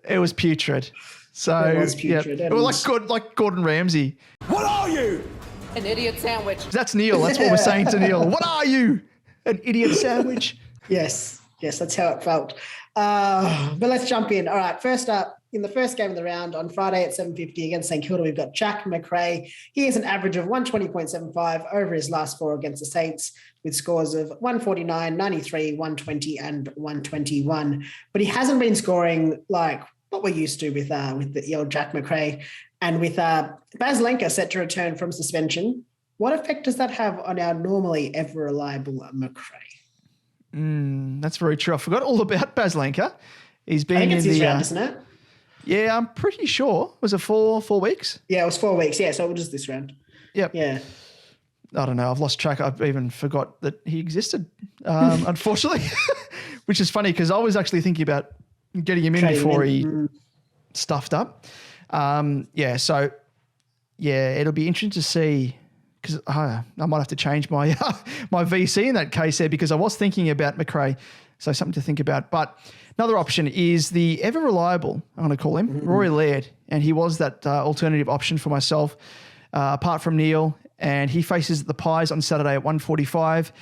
It was putrid. So it was putrid. Yeah, it was like Gordon Ramsay. What are you? An idiot sandwich. That's Neale. That's what we're saying to Neale. What are you? An idiot sandwich? Yes, that's how it felt. But let's jump in. All right, first up, in the first game of the round on Friday at 7:50 against St Kilda, we've got Jack McRae. He has an average of 120.75 over his last 4 against the Saints with scores of 149, 93, 120 and 121. But he hasn't been scoring like what we're used to with the old Jack McRae, and with Baz Lenker set to return from suspension. What effect does that have on our normally ever reliable McRae? That's very true. I forgot all about Baz Lenker. He's been I think it's in his the round, isn't it? Yeah, I'm pretty sure. Was it 4 weeks? Yeah, it was 4 weeks. Yeah, so it was just this round. Yep. Yeah. I don't know. I've lost track. I've even forgot that he existed, unfortunately, which is funny because I was actually thinking about getting him in before he stuffed up. So, it'll be interesting to see because I might have to change my my VC in that case there because I was thinking about McRae. So something to think about. But another option is the ever reliable, I'm going to call him, Rory Laird. And he was that alternative option for myself, apart from Neale. And he faces the Pies on Saturday at 1:45.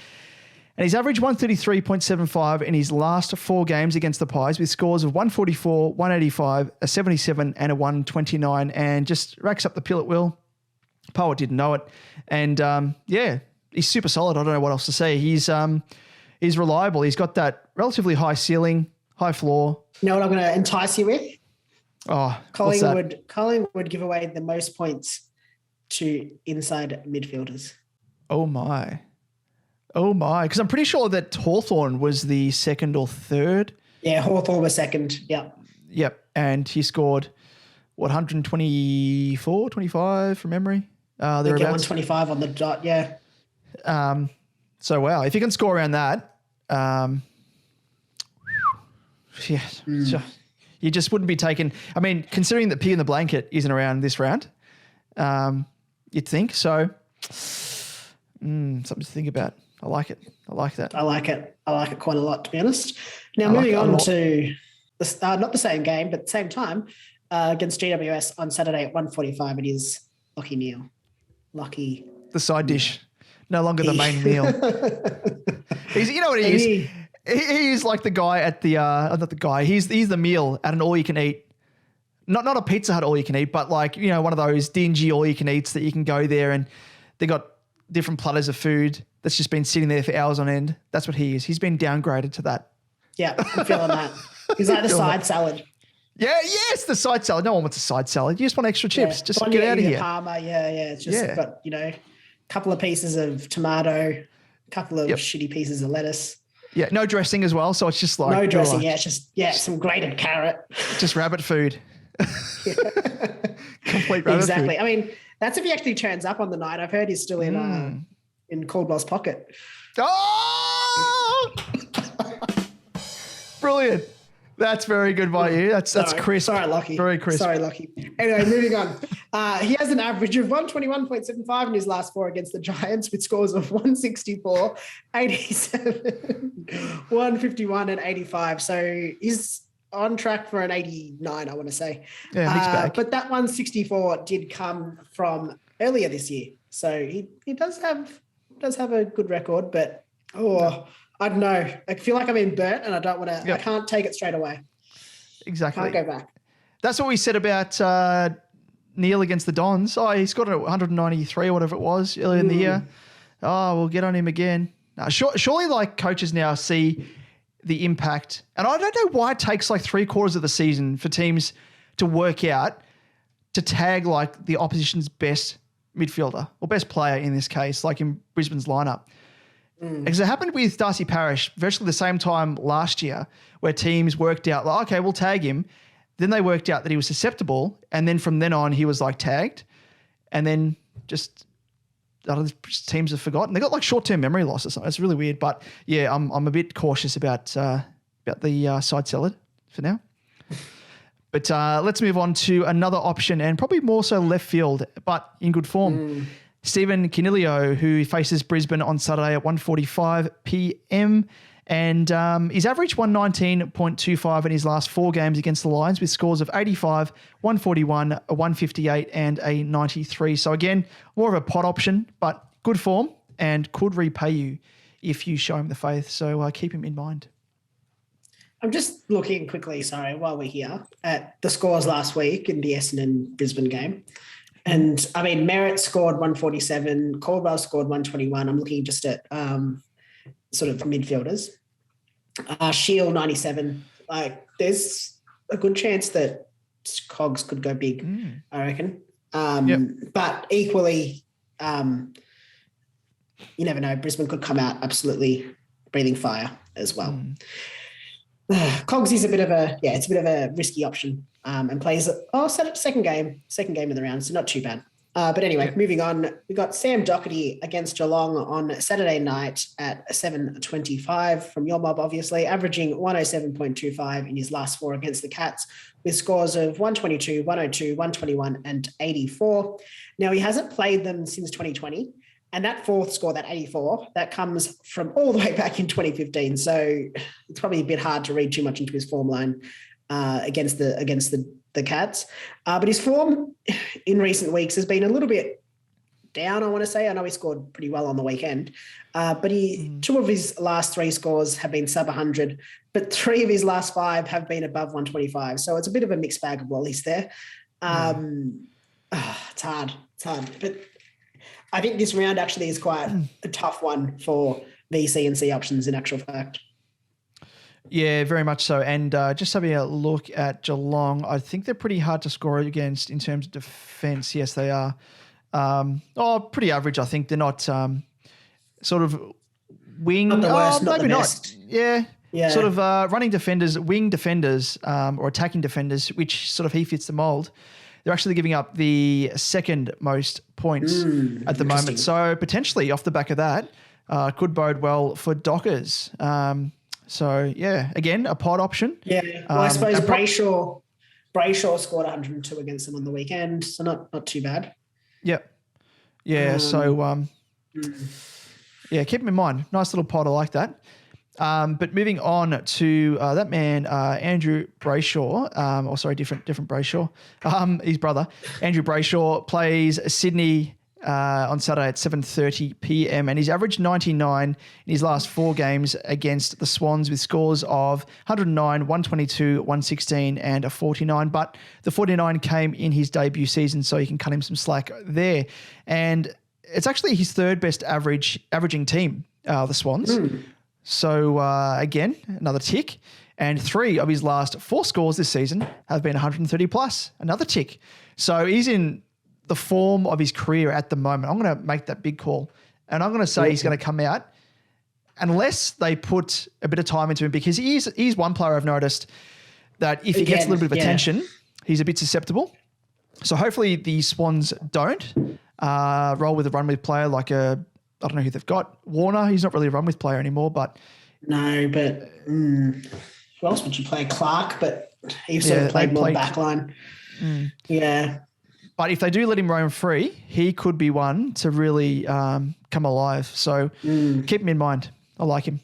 And he's averaged 133.75 in his last 4 games against the Pies with scores of 144, 185, a 77 and a 129 and just racks up the pill at will. Poet didn't know it. And he's super solid. I don't know what else to say. He's reliable. He's got that relatively high ceiling, high floor. You know what I'm going to entice you with? Oh, Collingwood give away the most points to inside midfielders. Oh my. Because I'm pretty sure that Hawthorn was the second or third. Yeah, Hawthorn was second. Yep. And he scored, 124, 25 from memory? They get 125 on the dot, yeah. So, wow. If you can score around that, you just wouldn't be taking. I mean, considering that Pig in the Blanket isn't around this round, you'd think. So, something to think about. I like it. I like that. I like it quite a lot, to be honest. Now, moving on to not the same game, but same time, against GWS on Saturday at 1:45, it is Lachie Neale. Lachie. The side dish. No longer the main meal. You know what he is? He is like the guy at the not the guy. He's the meal at an all you can eat. Not a Pizza Hut all you can eat, but like, you know, one of those dingy all you can eats that you can go there and they got different platters of food that's just been sitting there for hours on end. That's what he is. He's been downgraded to that. Yeah, I'm feeling that. He's like the side salad. Yeah, yes, the side salad. No one wants a side salad. You just want extra chips. Just get out of here. Parma, It's just got, a couple of pieces of tomato, a couple of shitty pieces of lettuce. Yeah, no dressing as well. So it's just like... No dressing, it's just, some grated carrot. Just rabbit food. Complete rabbit food. Exactly. I mean, that's if he actually turns up on the night. I've heard he's still in Caldwell's pocket. Oh! Brilliant. That's very good by you. That's crisp. Sorry, Lachie. Very crisp. Sorry, Lachie. Anyway, moving on. He has an average of 121.75 in his last 4 against the Giants with scores of 164, 87, 151 and 85. So he's on track for an 89, I want to say. Yeah, mixed bag. But that 164 did come from earlier this year. So he does have a good record, but I don't know. I feel like I'm in burnt and I don't want to, I can't take it straight away. Exactly. Can't go back. That's what we said about Neale against the Dons. Oh, he scored 193 or whatever it was earlier in the year. Oh, we'll get on him again. Surely like coaches now see the impact. And I don't know why it takes like 3/4 of the season for teams to work out to tag like the opposition's best midfielder or best player in this case, like in Brisbane's lineup. Because it happened with Darcy Parish virtually the same time last year where teams worked out, like, okay, we'll tag him. Then they worked out that he was susceptible. And then from then on, he was like tagged. And then just other teams have forgotten. They got like short-term memory loss or something. It's really weird. But yeah, I'm a bit cautious about the side salad for now. But let's move on to another option and probably more so left field, but in good form. Stephen Canilio, who faces Brisbane on Saturday at 1:45 p.m. And he's averaged 119.25 in his last 4 games against the Lions with scores of 85, 141, a 158 and a 93. So again, more of a pot option, but good form and could repay you if you show him the faith. So keep him in mind. I'm just looking quickly, while we're here, at the scores last week in the Essendon Brisbane game. And, I mean, Merritt scored 147, Caldwell scored 121. I'm looking just at sort of midfielders. Shield, 97. Like, there's a good chance that Cogs could go big, I reckon. But equally, you never know. Brisbane could come out absolutely breathing fire as well. Cogs is a bit of a risky option and plays second game of the round, so not too bad. But anyway, moving on, we got Sam Doherty against Geelong on Saturday night at 7:25 from your mob, obviously, averaging 107.25 in his last 4 against the Cats with scores of 122, 102, 121 and 84. Now, he hasn't played them since 2020, and that fourth score, that 84, that comes from all the way back in 2015. So it's probably a bit hard to read too much into his form line against the Cats. But his form in recent weeks has been a little bit down, I want to say. I know he scored pretty well on the weekend, but 2 of his last 3 scores have been sub 100, but 3 of his last 5 have been above 125. So it's a bit of a mixed bag of wallies there. It's hard. But I think this round actually is quite a tough one for VC and C options in actual fact. Yeah, very much so. And just having a look at Geelong, I think they're pretty hard to score against in terms of defence. Yes, they are. Pretty average, I think. They're not sort of wing. Not the worst, not maybe the not. best. Yeah. Yeah. Sort of running defenders, wing defenders, or attacking defenders, which sort of he fits the mould. They're actually giving up the second most points at the moment. So potentially off the back of that, could bode well for Dockers. So, yeah, again, a pod option. Yeah, well, I suppose Brayshaw scored 102 against them on the weekend, so not too bad. Yep. Yeah, keep him in mind. Nice little pod, I like that. But moving on to that man, Andrew Brayshaw, different Brayshaw, his brother, Andrew Brayshaw, plays Sydney on Saturday at 7:30 p.m. and he's averaged 99 in his last 4 games against the Swans with scores of 109, 122, 116 and a 49. But the 49 came in his debut season, so you can cut him some slack there. And it's actually his 3rd best averaging team, the Swans. So again, another tick. And 3 of his last 4 scores this season have been 130 plus, another tick. So he's in the form of his career at the moment. I'm going to make that big call. And I'm going to say he's going to come out unless they put a bit of time into him, because he's one player I've noticed that if he gets a little bit of attention, he's a bit susceptible. So hopefully the Swans don't roll with a run with player like I don't know who they've got. Warner, he's not really a run with player anymore, but. No, but who else would you play? Clark, but he sort of played more backline. Yeah. But if they do let him roam free, he could be one to really come alive. So keep him in mind. I like him.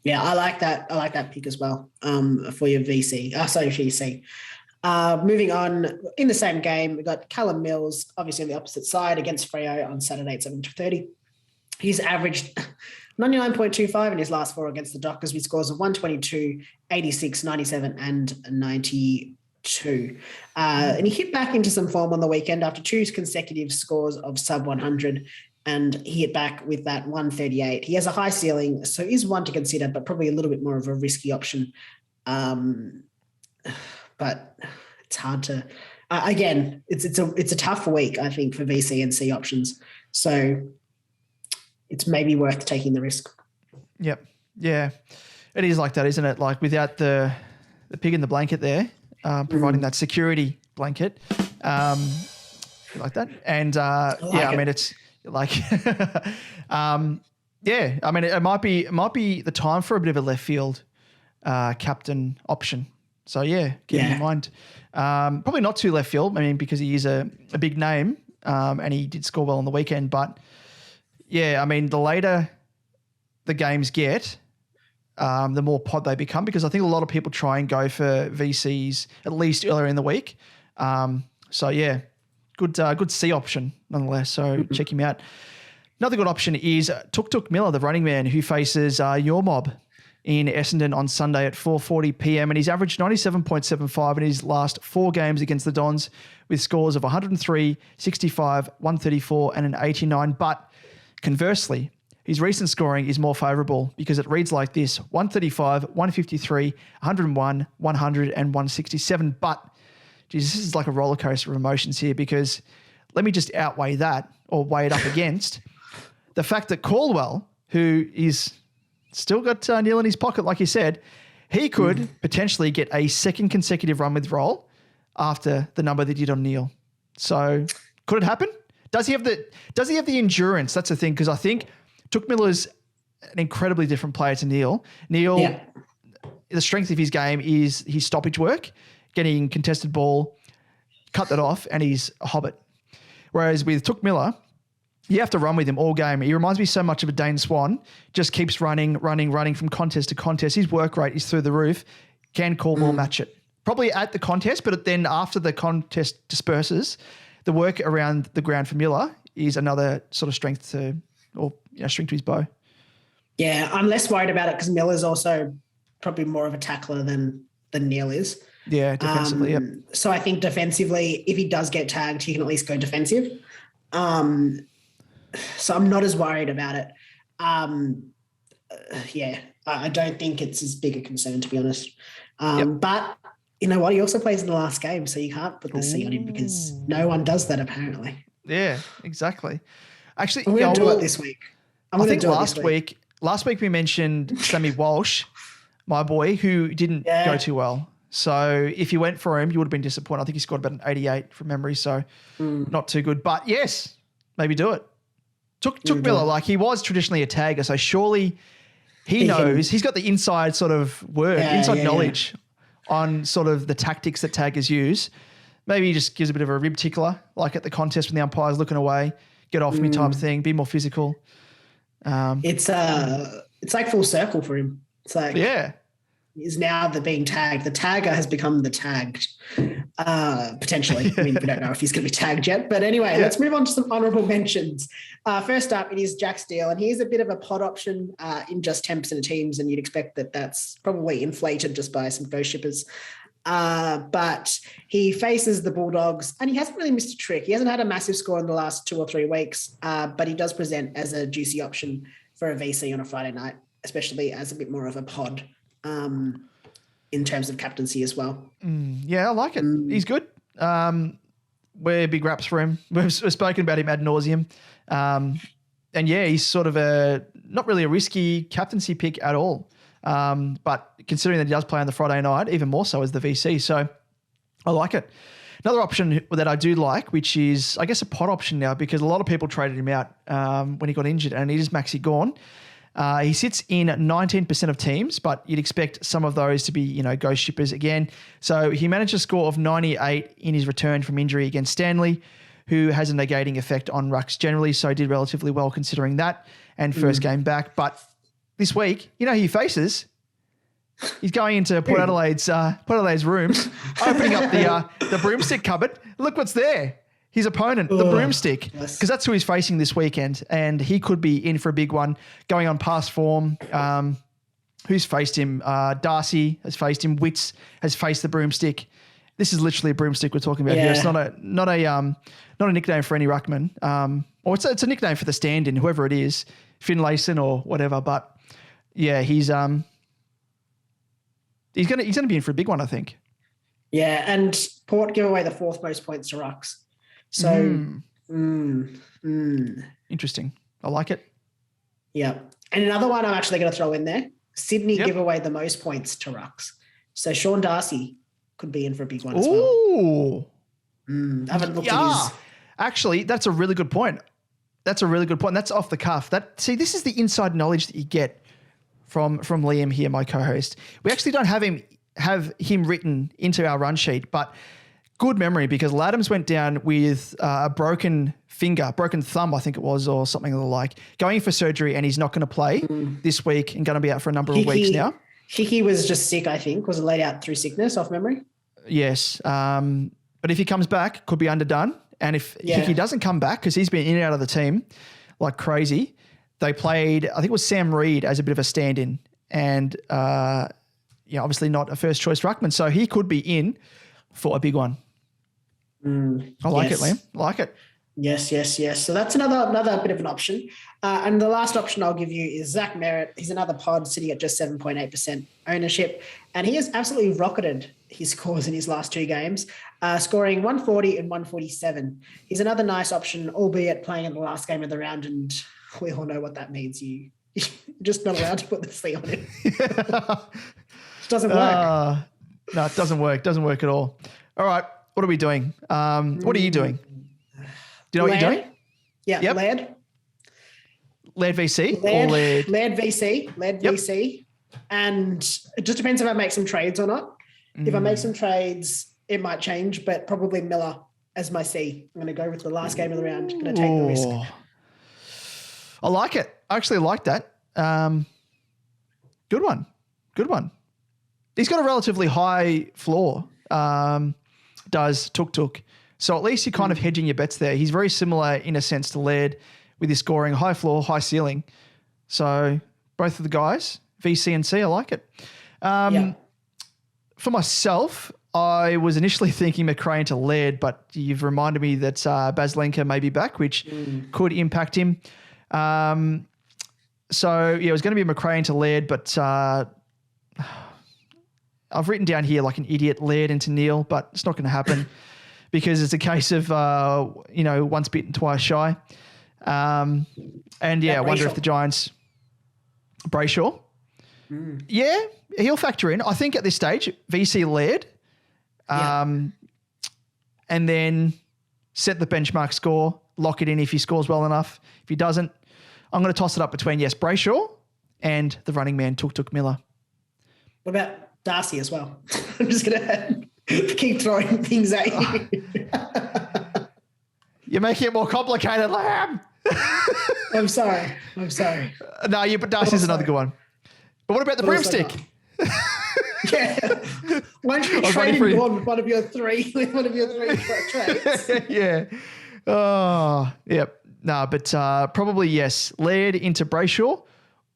Yeah, I like that. I like that pick as well for your VC. VC. Moving on, in the same game, we got Callum Mills, obviously on the opposite side, against Freo on Saturday at 7:30. He's averaged 99.25 in his last 4 against the Dockers with scores of 122, 86, 97 and 92. And he hit back into some form on the weekend after 2 consecutive scores of sub 100, and he hit back with that 138. He has a high ceiling, so is one to consider, but probably a little bit more of a risky option. But it's hard to. Again, it's a tough week, I think, for VC and C options. So it's maybe worth taking the risk. Yep. Yeah, it is like that, isn't it? Like without the pig in the blanket there. Providing that security blanket, like that. And I mean, it's like, I mean, it might be the time for a bit of a left field captain option. So keep him in mind. Probably not too left field. I mean, because he is a big name and he did score well on the weekend. But I mean, the later the games get, the more pod they become, because I think a lot of people try and go for VCs at least earlier in the week. Good C option nonetheless. So check him out. Another good option is Tuk Miller, the running man, who faces your mob in Essendon on Sunday at 4:40 p.m. and he's averaged 97.75 in his last 4 games against the Dons with scores of 103, 65, 134 and an 89. But conversely, his recent scoring is more favourable because it reads like this: 135, 153, 101, 100, and 167. But, geez, this is like a roller coaster of emotions here, because let me just outweigh that, or weigh it up against the fact that Caldwell, who is still got Neale in his pocket, like you said, he could potentially get a second consecutive run with roll after the number they did on Neale. So could it happen? Does he have the endurance? That's the thing, because I think Touk Miller's an incredibly different player to Neale. Neale, the strength of his game is his stoppage work, getting contested ball, cut that off, and he's a hobbit. Whereas with Touk Miller, you have to run with him all game. He reminds me so much of a Dane Swan, just keeps running from contest to contest. His work rate is through the roof. Can Caldwell match it? Probably at the contest, but then after the contest disperses, the work around the ground for Miller is another sort of strength to his bow. Yeah, I'm less worried about it because Miller's also probably more of a tackler than Neale is. Yeah, defensively, yep. So I think defensively, if he does get tagged, he can at least go defensive. So I'm not as worried about it. I don't think it's as big a concern, to be honest. But you know what? He also plays in the last game, so you can't put the C on him because no one does that apparently. Yeah, exactly. Actually, I'm going to do it this week. I think last week we mentioned Sammy Walsh, my boy, who didn't go too well. So if you went for him, you would have been disappointed. I think he scored about an 88 from memory, so not too good. But yes, maybe do it. Took Miller, like he was traditionally a tagger, so surely he knows. He's got the inside sort of knowledge on sort of the tactics that taggers use. Maybe he just gives a bit of a rib tickler, like at the contest when the umpire's looking away, get off me type thing, be more physical. It's like full circle for him. It's like is now being tagged. The tagger has become the tagged, potentially. I mean, we don't know if he's going to be tagged yet. But anyway, let's move on to some honourable mentions. First up, it is Jack Steele, and he's a bit of a pod option in just 10% of teams, and you'd expect that that's probably inflated just by some ghost shippers. But he faces the Bulldogs, and he hasn't really missed a trick. He hasn't had a massive score in the last 2 or 3 weeks, but he does present as a juicy option for a VC on a Friday night, especially as a bit more of a pod. In terms of captaincy as well. Yeah, I like it. He's good. We're big raps for him. We've spoken about him ad nauseum. And yeah, he's sort of not really a risky captaincy pick at all. But considering that he does play on the Friday night, even more so as the VC. So I like it. Another option that I do like, which is, I guess, a pod option now, because a lot of people traded him out when he got injured, and it is Maxi Gawn. He sits in 19% of teams, but you'd expect some of those to be, ghost shippers again. So he managed a score of 98 in his return from injury against Stanley, who has a negating effect on rucks generally. So he did relatively well considering that and first game back. But this week, who he faces? He's going into Port Adelaide's rooms, opening up the broomstick cupboard. Look what's there. His opponent, the broomstick, because that's who he's facing this weekend, and he could be in for a big one, going on past form. Who's faced him? Darcy has faced him. Witts has faced the broomstick. This is literally a broomstick we're talking about here. It's not a nickname for any ruckman, or it's a nickname for the stand-in, whoever it is, Finlayson or whatever. But yeah, he's gonna be in for a big one, I think. Yeah, and Port give away the 4th most points to rucks. So, interesting. I like it. Yeah. And another one I'm actually going to throw in there. Sydney give away the most points to rucks. So Sean Darcy could be in for a big one as well. I haven't looked at his... Actually, that's a really good point. That's off the cuff. This is the inside knowledge that you get from Liam here, my co-host. We actually don't have him written into our run sheet, but... good memory, because Laddams went down with a broken thumb, I think it was, or something of the like, going for surgery, and he's not going to play this week and going to be out for a number of weeks now. Hickey was just sick, I think. Was laid out through sickness off memory. Yes. But if he comes back, could be underdone. And if Hickey doesn't come back, because he's been in and out of the team like crazy, they played, I think it was Sam Reid as a bit of a stand-in, and obviously not a first choice ruckman. So he could be in for a big one. I like it, Liam. I like it. Yes. So that's another bit of an option. And the last option I'll give you is Zach Merritt. He's another pod sitting at just 7.8% ownership. And he has absolutely rocketed his scores in his last 2 games, scoring 140 and 147. He's another nice option, albeit playing in the last game of the round. And we all know what that means. You're just not allowed to put the C on it. It doesn't work. No, it doesn't work. Doesn't work at all. All right. What are we doing? What are you doing? Do you know what you're doing? Yeah, yep. Laird VC or Laird? Laird VC. And it just depends if I make some trades or not. If I make some trades, it might change, but probably Miller as my C. I'm going to go with the last game of the round. I'm going to take the risk. I like it. I actually like that. Good one. He's got a relatively high floor, does Tuk. So at least you're kind of hedging your bets there. He's very similar in a sense to Laird with his scoring, high floor, high ceiling. So both of the guys, VC and C, I like it. For myself, I was initially thinking McRae into Laird, but you've reminded me that Baslenka may be back, which could impact him. So, it was going to be McRae into Laird, but I've written down here like an idiot Laird into Neale, but it's not going to happen. Because it's a case of, once bitten, twice shy. I wonder if the Giants... Brayshaw? Yeah, he'll factor in. I think at this stage, VC Laird, and then set the benchmark score, lock it in if he scores well enough. If he doesn't, I'm going to toss it up between, Brayshaw and the running man, Tuk Miller. What about Darcy as well? I'm just going to... keep throwing things at you. You're making it more complicated, Lamb. I'm sorry. No, but Darcy's another good one. But what about the broomstick? Yeah. Why don't you trade him on with one of your three trades? Yeah. Oh, yep. No, but probably yes. Laird into Brayshaw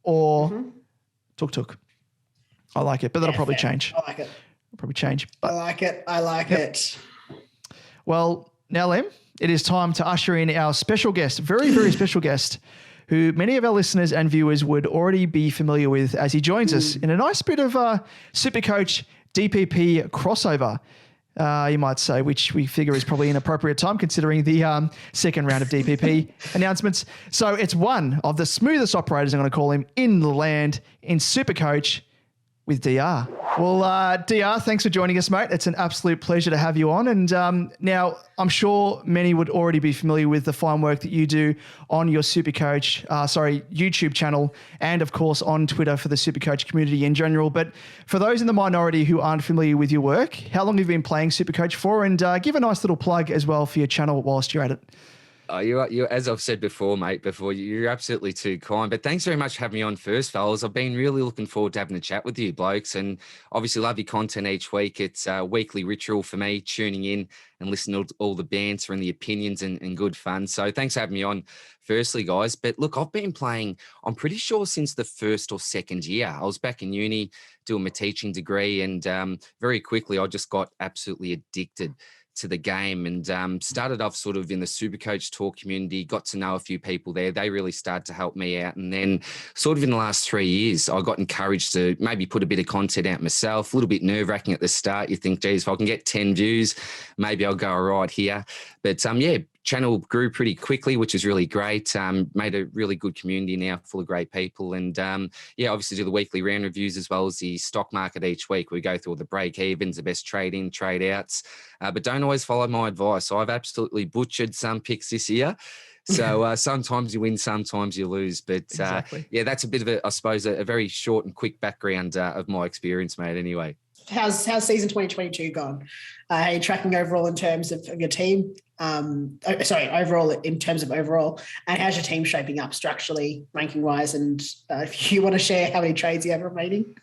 or Tuk. I like it, but that'll probably change. I like it. Probably change. But, I like it. Well, now, Liam, it is time to usher in our special guest, very, very special guest, who many of our listeners and viewers would already be familiar with as he joins us in a nice bit of SuperCoach DPP crossover, you might say, which we figure is probably an appropriate time considering the second round of DPP announcements. So it's one of the smoothest operators, I'm going to call him, in the land in SuperCoach with DR. Well, DR, thanks for joining us, mate. It's an absolute pleasure to have you on. And now I'm sure many would already be familiar with the fine work that you do on your YouTube channel and, of course, on Twitter for the SuperCoach community in general. But for those in the minority who aren't familiar with your work, how long have you been playing SuperCoach for? And give a nice little plug as well for your channel whilst you're at it. You, as I've said before, mate, you're absolutely too kind. But thanks very much for having me on first, fellas. I've been really looking forward to having a chat with you blokes, and obviously love your content each week. It's a weekly ritual for me, tuning in and listening to all the banter and the opinions and good fun. So thanks for having me on firstly, guys. But look, I've been playing, I'm pretty sure since the first or second year. I was back in uni doing my teaching degree, and very quickly I just got absolutely addicted to the game, and started off sort of in the SuperCoach Tour community, got to know a few people there. They really started to help me out. And then sort of in the last 3 years, I got encouraged to maybe put a bit of content out myself, a little bit nerve-wracking at the start. You think, geez, if I can get 10 views, maybe I'll go all right here. But channel grew pretty quickly, which is really great. Made a really good community now full of great people. And obviously do the weekly round reviews as well as the stock market each week. We go through all the break evens, the best trade in, trade outs, but don't always follow my advice. I've absolutely butchered some picks this year. So sometimes you win, sometimes you lose. But exactly. That's a bit of a very short and quick background of my experience, mate, anyway. How's season 2022 gone? Are you tracking overall in terms of your team? Overall in terms of overall, and how's your team shaping up structurally, ranking wise? And if you want to share how many trades you have remaining.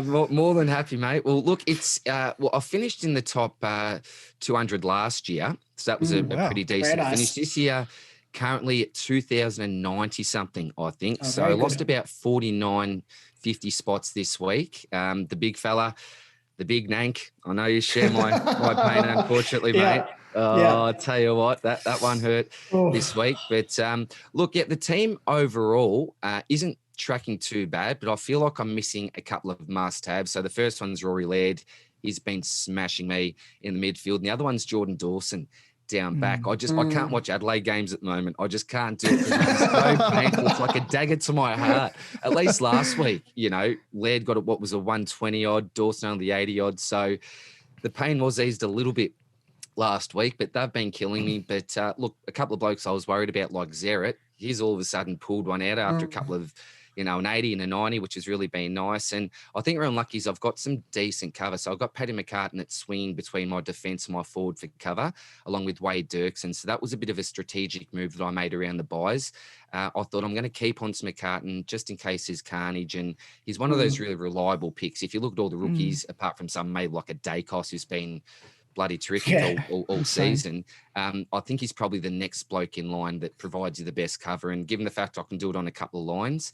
More than happy, mate. Well, look, it's I finished in the top 200 last year, so that was a pretty decent finish. This year, currently at 2,090 something, I think. So I lost about 50 spots this week. The big fella, the big Nank. I know you share my pain, unfortunately, mate. Oh, I tell you what, that one hurt this week. But look, the team overall isn't tracking too bad, but I feel like I'm missing a couple of must-haves. So the first one's Rory Laird. He's been smashing me in the midfield. And the other one's Jordan Dawson down back. I can't watch Adelaide games at the moment. I just can't do it because it's so painful. It's like a dagger to my heart. At least last week, Laird got what was a 120 odd, Dawson only 80 odd. So the pain was eased a little bit last week, but they've been killing me. But look, a couple of blokes I was worried about, like Zeret, he's all of a sudden pulled one out after a couple of, an 80 and a 90, which has really been nice. And I think we're unlucky is I've got some decent cover. So I've got Paddy McCartan at swinging between my defence and my forward for cover, along with Wade Dirksen. So that was a bit of a strategic move that I made around the buys. I thought I'm going to keep on to McCartan just in case there's carnage. And he's one of those really reliable picks. If you look at all the rookies, apart from some maybe like a Dacos who's been bloody terrific all season. I think he's probably the next bloke in line that provides you the best cover. And given the fact I can do it on a couple of lines,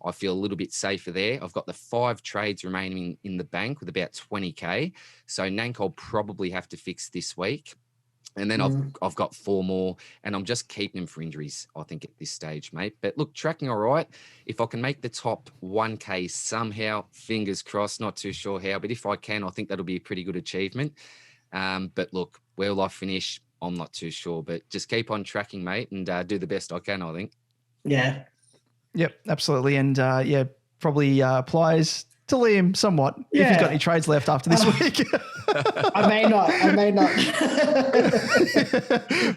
I feel a little bit safer there. I've got the 5 trades remaining in the bank with about 20K. So Nank I'll probably have to fix this week. And then I've got 4 more, and I'm just keeping them for injuries, I think, at this stage, mate. But look, tracking all right. If I can make the top 1K somehow, fingers crossed, not too sure how, but if I can, I think that'll be a pretty good achievement. But look, where will I finish? I'm not too sure, but just keep on tracking, mate, and do the best I can, I think. Yeah. Yep, absolutely. And probably applies to Liam somewhat if he's got any trades left after this week. I may not.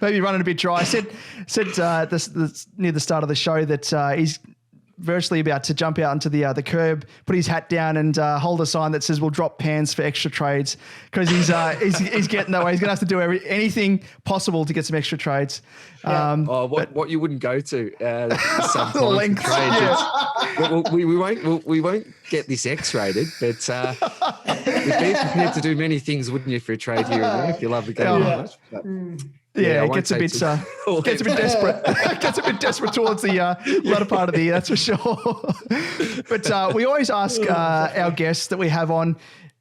Maybe running a bit dry. I said this near the start of the show that he's virtually about to jump out onto the curb, put his hat down, and hold a sign that says "We'll drop pans for extra trades," because he's getting that way. He's going to have to do anything possible to get some extra trades. What you wouldn't go to sometimes lengths, trades. We won't get this X-rated, but you'd be prepared to do many things, wouldn't you, for a trade here and there if you love the game that much. But, it gets a bit desperate. Gets a bit desperate towards the latter part of the year, that's for sure. But we always ask our guests that we have on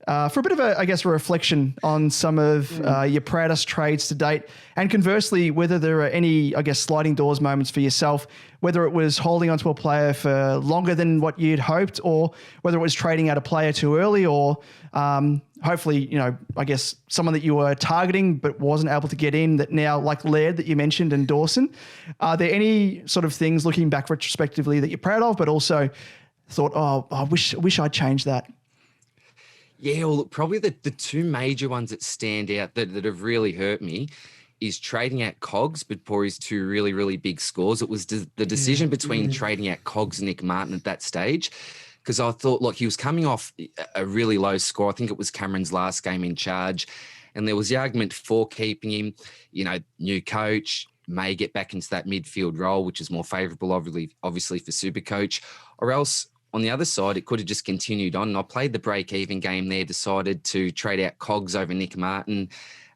for a bit of a reflection on some of your proudest trades to date, and conversely, whether there are any, sliding doors moments for yourself, whether it was holding onto a player for longer than what you'd hoped, or whether it was trading out a player too early, or hopefully, someone that you were targeting but wasn't able to get in that now, like Laird that you mentioned and Dawson. Are there any sort of things looking back retrospectively that you're proud of, but also thought, I wish I'd changed that? Yeah, well, look, probably the 2 major ones that stand out that have really hurt me is trading out Cogs before his 2 really, really big scores. It was the decision between trading out Cogs and Nick Martin at that stage, because I thought, look, he was coming off a really low score. I think it was Cameron's last game in charge, and there was the argument for keeping him. New coach, may get back into that midfield role, which is more favourable, obviously for SuperCoach, or else on the other side, it could have just continued on. And I played the break-even game there, decided to trade out Cogs over Nick Martin.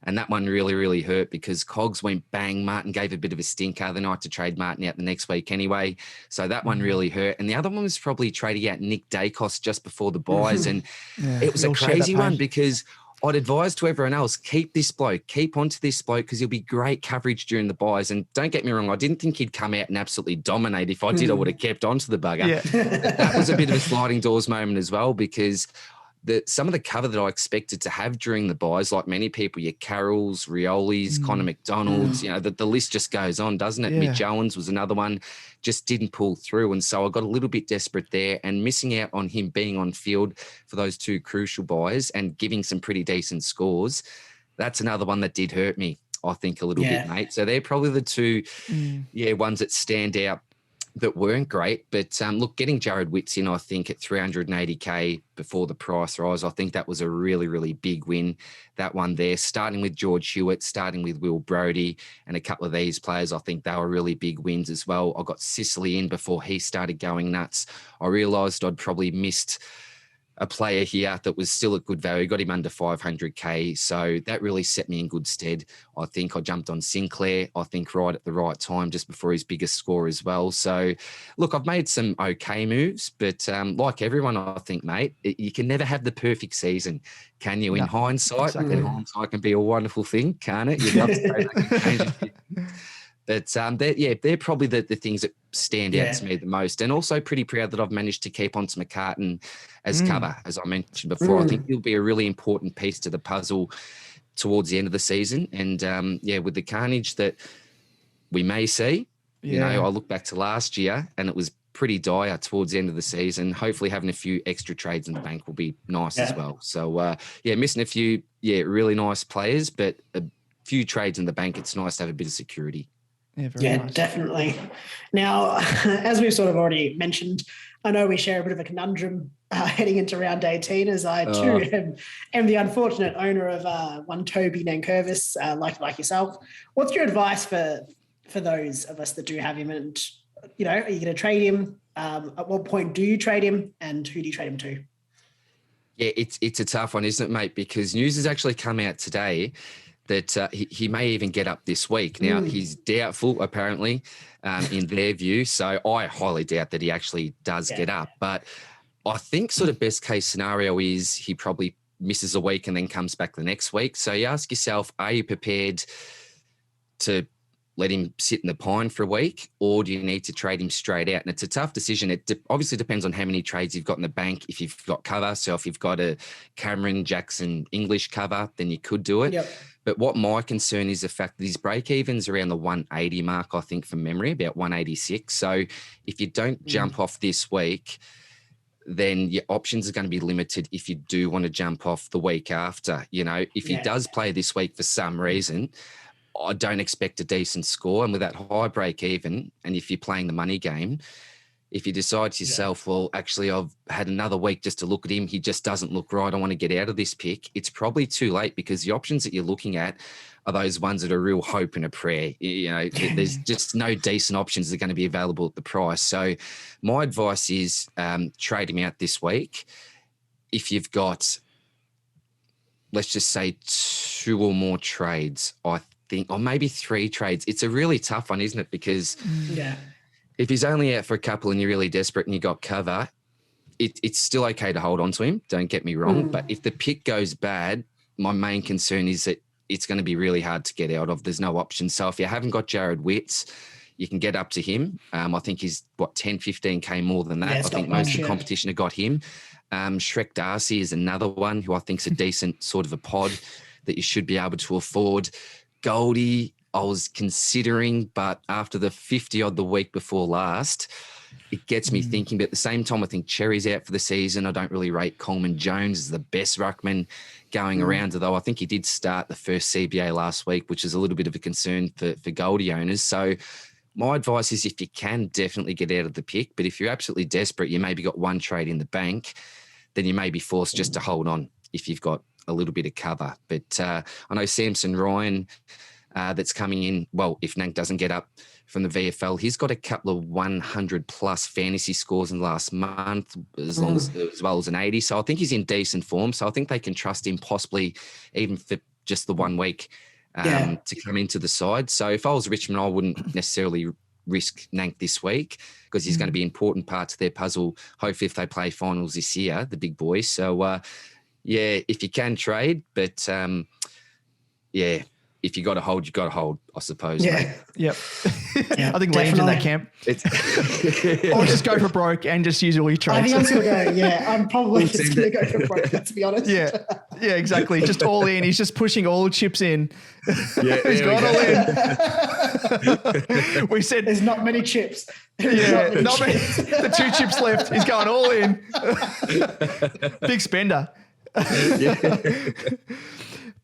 And that one really, really hurt because Cogs went bang. Martin gave a bit of a stinker. Then I had to trade Martin out the next week anyway. So that one really hurt. And the other one was probably trading out Nick Dacos just before the buys. And it was a crazy one because I'd advise to everyone else, keep this bloke, keep onto this bloke because he'll be great coverage during the buys. And don't get me wrong, I didn't think he'd come out and absolutely dominate. If I did, I would have kept onto the bugger. Yeah. That was a bit of a sliding doors moment as well because some of the cover that I expected to have during the buys, like many people, your Carrolls, Riolis, Connor McDonald's, the list just goes on, doesn't it? Mitch Owens was another one, just didn't pull through. And so I got a little bit desperate there and missing out on him being on field for those 2 crucial buys and giving some pretty decent scores. That's another one that did hurt me, I think, a little bit, mate. So they're probably the 2, ones that stand out that weren't great. But look, getting Jared Witts in, I think, at 380K before the price rise, I think that was a really, really big win, that one there. Starting with George Hewitt, starting with Will Brodie and a couple of these players, I think they were really big wins as well. I got Sicily in before he started going nuts. I realised I'd probably missed a player here that was still at good value, got him under 500k. So that really set me in good stead. I think I jumped on Sinclair, I think right at the right time, just before his biggest score as well. So look, I've made some okay moves, but like everyone, I think, mate, you can never have the perfect season, can you? In hindsight, exactly. And hindsight can be a wonderful thing, can't it? You'd love to say that can change it. But they're probably the things that stand out to me the most. And also pretty proud that I've managed to keep on to McCartan as cover, as I mentioned before. I think he'll be a really important piece to the puzzle towards the end of the season. And with the carnage that we may see, you know, I look back to last year and it was pretty dire towards the end of the season. Hopefully having a few extra trades in the bank will be nice as well. So, missing a few, really nice players, but a few trades in the bank, it's nice to have a bit of security. Yeah, nice. Definitely. Now, as we've sort of already mentioned, I know we share a bit of a conundrum heading into round 18, as I too am the unfortunate owner of one Toby Nankervis, like yourself. What's your advice for those of us that do have him? And, you know, are you going to trade him? At what point do you trade him? And who do you trade him to? Yeah, it's a tough one, isn't it, mate? Because news has actually come out today that he may even get up this week. Now, he's doubtful, apparently, in their view. So I highly doubt that he actually does get up. But I think sort of best case scenario is he probably misses a week and then comes back the next week. So you ask yourself, are you prepared to let him sit in the pine for a week, or do you need to trade him straight out? And it's a tough decision. It obviously depends on how many trades you've got in the bank. If you've got cover, so if you've got a Cameron Jackson English cover, then you could do it. Yep. But what my concern is the fact that his break-even's around the 180 mark, I think, from memory, about 186. So if you don't jump off this week, then your options are going to be limited if you do want to jump off the week after. You know, if he does play this week for some reason, I don't expect a decent score. And with that high break even, and if you're playing the money game, if you decide to yourself, well, actually, I've had another week just to look at him, he just doesn't look right, I want to get out of this pick, it's probably too late, because the options that you're looking at are those ones that are real hope and a prayer. You know, there's just no decent options that are going to be available at the price. So my advice is trade him out this week. If you've got, let's just say, 2 or more trades, I think, or maybe 3 trades. It's a really tough one, isn't it? Because if he's only out for a couple and you're really desperate and you got cover, it's still okay to hold on to him. Don't get me wrong. But if the pick goes bad, my main concern is that it's going to be really hard to get out of. There's no option. So if you haven't got Jared Witts, you can get up to him. I think he's 10, 15K more than that. I think most of the competition have got him. Shrek Darcy is another one who I think is a decent sort of a pod that you should be able to afford. Goldie, I was considering, but after the 50 odd the week before last, it gets me thinking. But at the same time, I think Cherry's out for the season. I don't really rate Coleman Jones as the best ruckman going around, although I think he did start the first CBA last week, which is a little bit of a concern for Goldie owners. So my advice is, if you can, definitely get out of the pick. But if you're absolutely desperate, you maybe got 1 trade in the bank, then you may be forced just to hold on if you've got a little bit of cover. But I know Samson Ryan, that's coming in, well, if Nank doesn't get up from the VFL, he's got a couple of 100-plus fantasy scores in the last month, as well as an 80. So I think he's in decent form. So I think they can trust him, possibly even for just the 1 week to come into the side. So if I was Richmond, I wouldn't necessarily risk Nank this week, because he's going to be an important part to their puzzle, hopefully, if they play finals this year, the big boys. So, if you can trade, but if you got to hold, you got to hold, I suppose. Yeah. Yep. I think Liam's in that camp. Or just go for broke and just use all your trades. I think I'm just going to go, I'm probably just going to go for broke, to be honest. Yeah, exactly. Just all in. He's just pushing all the chips in. He's got all in. We said there's not many chips. Not many. The 2 chips left. He's going all in. Big spender.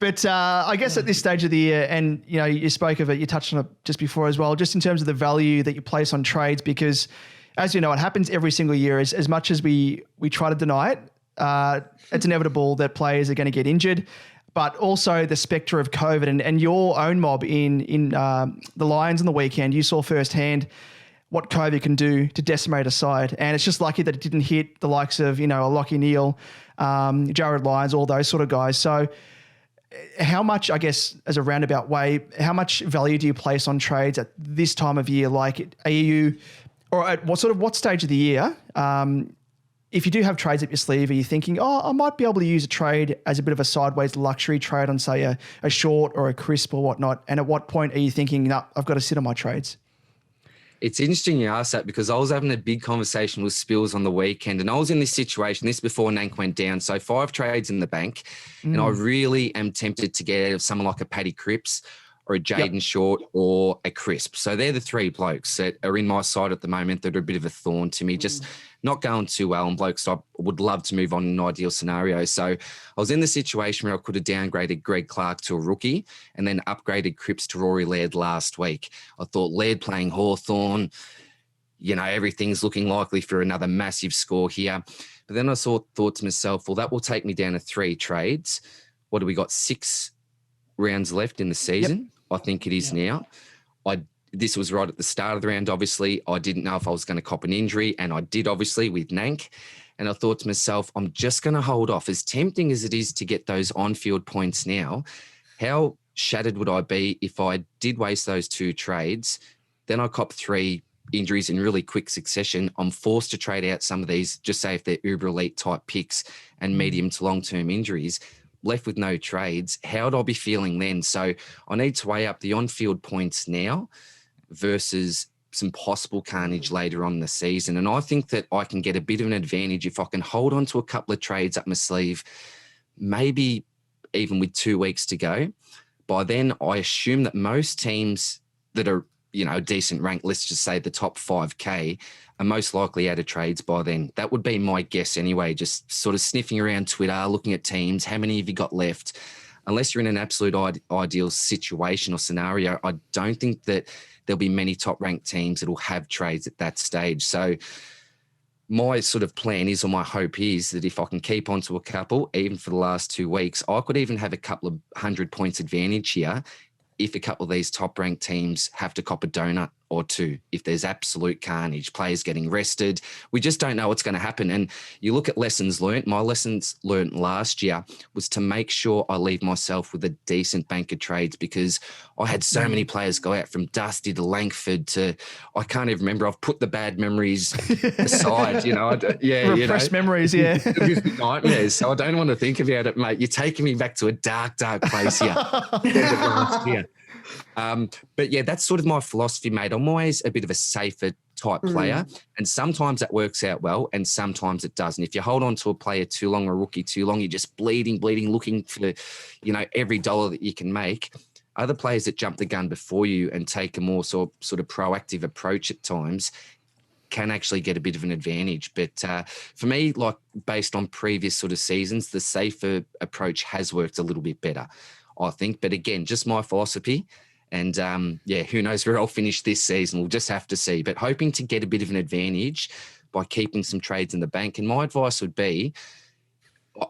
But I guess at this stage of the year, and you know, you spoke of it, you touched on it just before as well, just in terms of the value that you place on trades, because as you know, it happens every single year. As much as we try to deny it, it's inevitable that players are going to get injured, but also the spectre of COVID and your own mob in the Lions on the weekend, you saw firsthand what COVID can do to decimate a side. And it's just lucky that it didn't hit the likes of, a Lachie Neale, Jared Lyons, all those sort of guys. So how much, I guess, as a roundabout way, how much value do you place on trades at this time of year? Like, are you, or at what stage of the year, if you do have trades up your sleeve, are you thinking, I might be able to use a trade as a bit of a sideways luxury trade on, say, a short or a crisp or whatnot? And at what point are you thinking, no, I've got to sit on my trades? It's interesting you asked that, because I was having a big conversation with Spills on the weekend, and I was in this situation, this before Nank went down. So 5 trades in the bank, and I really am tempted to get out of someone like a Paddy Cripps or a Jaden Short or a Crisp. So they're the 3 blokes that are in my side at the moment that are a bit of a thorn to me, just not going too well, and blokes I would love to move on in an ideal scenario. So I was in the situation where I could have downgraded Greg Clark to a rookie and then upgraded Cripps to Rory Laird last week. I thought Laird playing Hawthorn, everything's looking likely for another massive score here. But then I thought to myself, well, that will take me down to 3 trades. What do we got? 6 rounds left in the season. I think it is now. This was right at the start of the round, obviously. I didn't know if I was going to cop an injury, and I did, obviously, with Nank. And I thought to myself, I'm just going to hold off. As tempting as it is to get those on-field points now, how shattered would I be if I did waste those 2 trades, then I cop 3 injuries in really quick succession? I'm forced to trade out some of these, just say if they're uber elite type picks and medium to long-term injuries, left with no trades. How would I be feeling then? So I need to weigh up the on-field points now versus some possible carnage later on in the season. And I think that I can get a bit of an advantage if I can hold on to a couple of trades up my sleeve, maybe even with 2 weeks to go. By then, I assume that most teams that are, a decent rank, let's just say the top 5K, are most likely out of trades by then. That would be my guess anyway, just sort of sniffing around Twitter, looking at teams, how many have you got left? Unless you're in an absolute ideal situation or scenario, I don't think that there'll be many top-ranked teams that will have trades at that stage. So my sort of plan is, or my hope is, that if I can keep on to a couple, even for the last 2 weeks, I could even have a couple of 100 points advantage here if a couple of these top-ranked teams have to cop a donut or 2, if there's absolute carnage, players getting rested. We just don't know what's going to happen. And you look at lessons learnt. My lessons learnt last year was to make sure I leave myself with a decent bank of trades, because I had so many players go out, from Dusty to Langford to, I can't even remember. I've put the bad memories aside, Repressed memories, yeah. Nightmares. So I don't want to think about it, mate. You're taking me back to a dark, dark place here. But yeah, that's sort of my philosophy, mate. I'm always a bit of a safer type player, and sometimes that works out well and sometimes it doesn't. If you hold on to a player too long, or a rookie too long, you're just bleeding, looking for, every dollar that you can make. Other players that jump the gun before you and take a more sort of proactive approach at times can actually get a bit of an advantage. But for me, like based on previous sort of seasons, the safer approach has worked a little bit better, I think. But again, just my philosophy. And who knows where I'll finish this season. We'll just have to see. But hoping to get a bit of an advantage by keeping some trades in the bank. And my advice would be,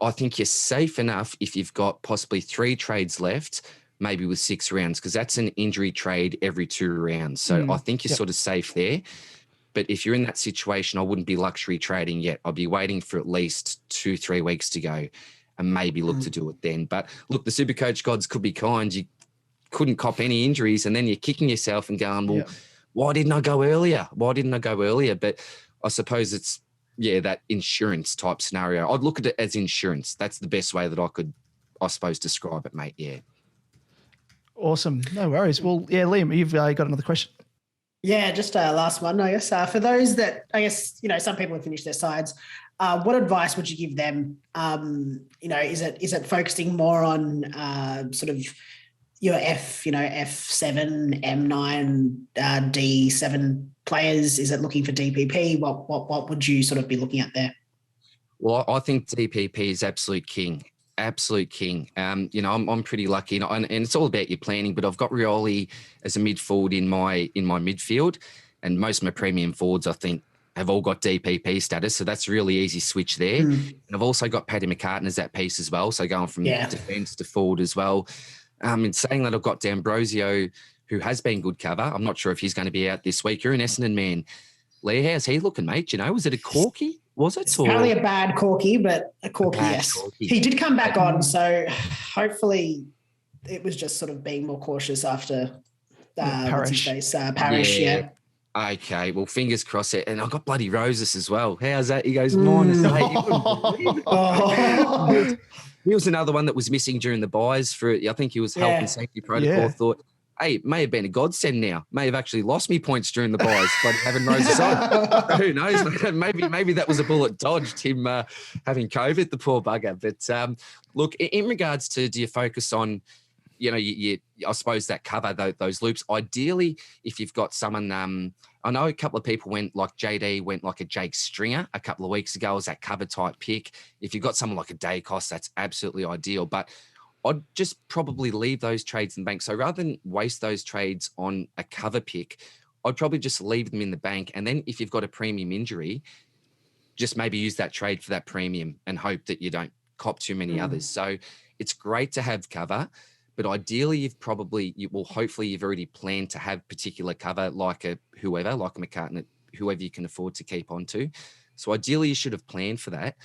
I think you're safe enough if you've got possibly 3 trades left, maybe with 6 rounds, because that's an injury trade every 2 rounds. So I think you're sort of safe there. But if you're in that situation, I wouldn't be luxury trading yet. I'd be waiting for at least 2-3 weeks to go and maybe look to do it then. But look, the SuperCoach gods could be kind. You couldn't cop any injuries, and then you're kicking yourself and going, well, why didn't I go earlier? But I suppose it's, that insurance type scenario. I'd look at it as insurance. That's the best way that I could, I suppose, describe it, mate. Yeah. Awesome. No worries. Well, Liam, you've got another question. Yeah, just a last one, I guess. For those that, I guess, some people have finished their sides, what advice would you give them? Is it focusing more on sort of your F7, M9, D7 players? Is it looking for DPP? What would you sort of be looking at there? Well, I think DPP is absolute king. Absolute king. I'm pretty lucky, and it's all about your planning. But I've got Rioli as a midfield in my midfield, and most of my premium forwards, I think, have all got DPP status. So that's a really easy switch there. And I've also got Paddy McCartan as that piece as well. So going from defence to forward as well. In saying that, I've got D'Ambrosio who has been good cover. I'm not sure if he's going to be out this week. You're an Essendon man. Lee, how's he looking, mate? You know, was it a corky? Was it? Apparently a bad corky, but a corky, yes. Corky. He did come back on, so hopefully it was just sort of being more cautious after Parish. Parish, yeah. Okay, well, fingers crossed it. And I got bloody Roses as well. How's that? He goes, -8. He was another one that was missing during the buys for, I think he was health and safety protocol. Yeah. Thought, hey, it may have been a godsend now. May have actually lost me points during the buys, but having Roses on. Who knows? Maybe that was a bullet dodged, him having COVID, the poor bugger. But look, in regards to, do you focus on, you know, I suppose that cover, those loops. Ideally, if you've got someone, I know a couple of people went like JD went like a Jake Stringer a couple of weeks ago as that cover type pick. If you've got someone like a Dacos, that's absolutely ideal. But I'd just probably leave those trades in the bank. So rather than waste those trades on a cover pick, I'd probably just leave them in the bank. And then if you've got a premium injury, just maybe use that trade for that premium and hope that you don't cop too many others. So it's great to have cover. But ideally, hopefully you've already planned to have particular cover like a McCartan, whoever you can afford to keep on to. So ideally you should have planned for that.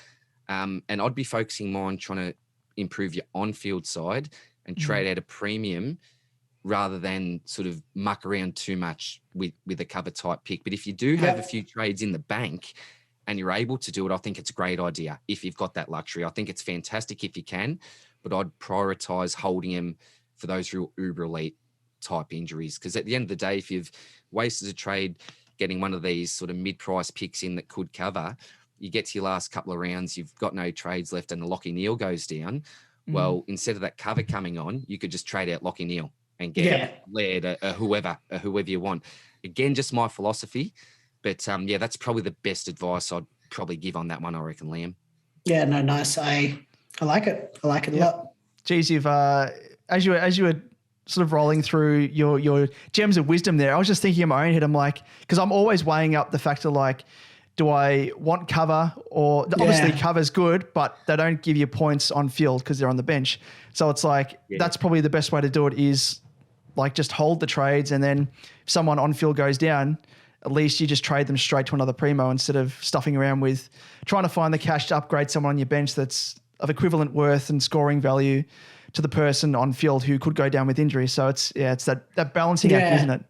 And I'd be focusing more on trying to improve your on-field side and trade out a premium rather than sort of muck around too much with a cover type pick. But if you do have a few trades in the bank and you're able to do it, I think it's a great idea if you've got that luxury. I think it's fantastic if you can. But I'd prioritize holding him for those real uber elite type injuries. Because at the end of the day, if you've wasted a trade getting one of these sort of mid-price picks in that could cover, you get to your last couple of rounds, you've got no trades left and the Lachie Neale goes down. Well, instead of that cover coming on, you could just trade out Lachie Neale and get Laird, whoever you want. Again, just my philosophy. But that's probably the best advice I'd probably give on that one, I reckon, Liam. Yeah, no, nice. I like it. I like it a lot. Geez, you've as you were sort of rolling through your gems of wisdom there, I was just thinking in my own head, I'm like, because I'm always weighing up the factor like, do I want cover or obviously cover's good, but they don't give you points on field because they're on the bench. So it's like that's probably the best way to do it is like just hold the trades, and then if someone on field goes down, at least you just trade them straight to another primo instead of stuffing around with trying to find the cash to upgrade someone on your bench that's of equivalent worth and scoring value to the person on field who could go down with injury. So it's that balancing act, isn't it?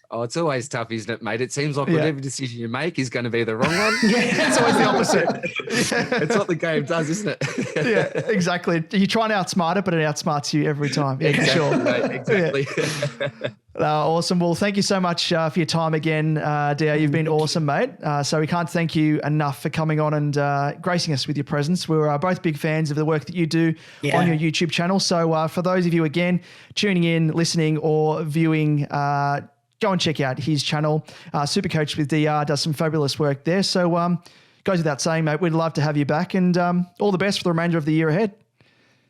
Oh, it's always tough, isn't it, mate? It seems like whatever decision you make is going to be the wrong one. It's always the opposite. It's what the game does, isn't it? Yeah, exactly. You try and outsmart it, but it outsmarts you every time. Yeah, exactly, for sure. Mate, exactly. Awesome. Well, thank you so much for your time again, DR. You've been awesome, mate. So we can't thank you enough for coming on and gracing us with your presence. We're both big fans of the work that you do on your YouTube channel. So for those of you, again, tuning in, listening or viewing, go and check out his channel. SuperCoach with DR does some fabulous work there. So goes without saying, mate, we'd love to have you back, and all the best for the remainder of the year ahead.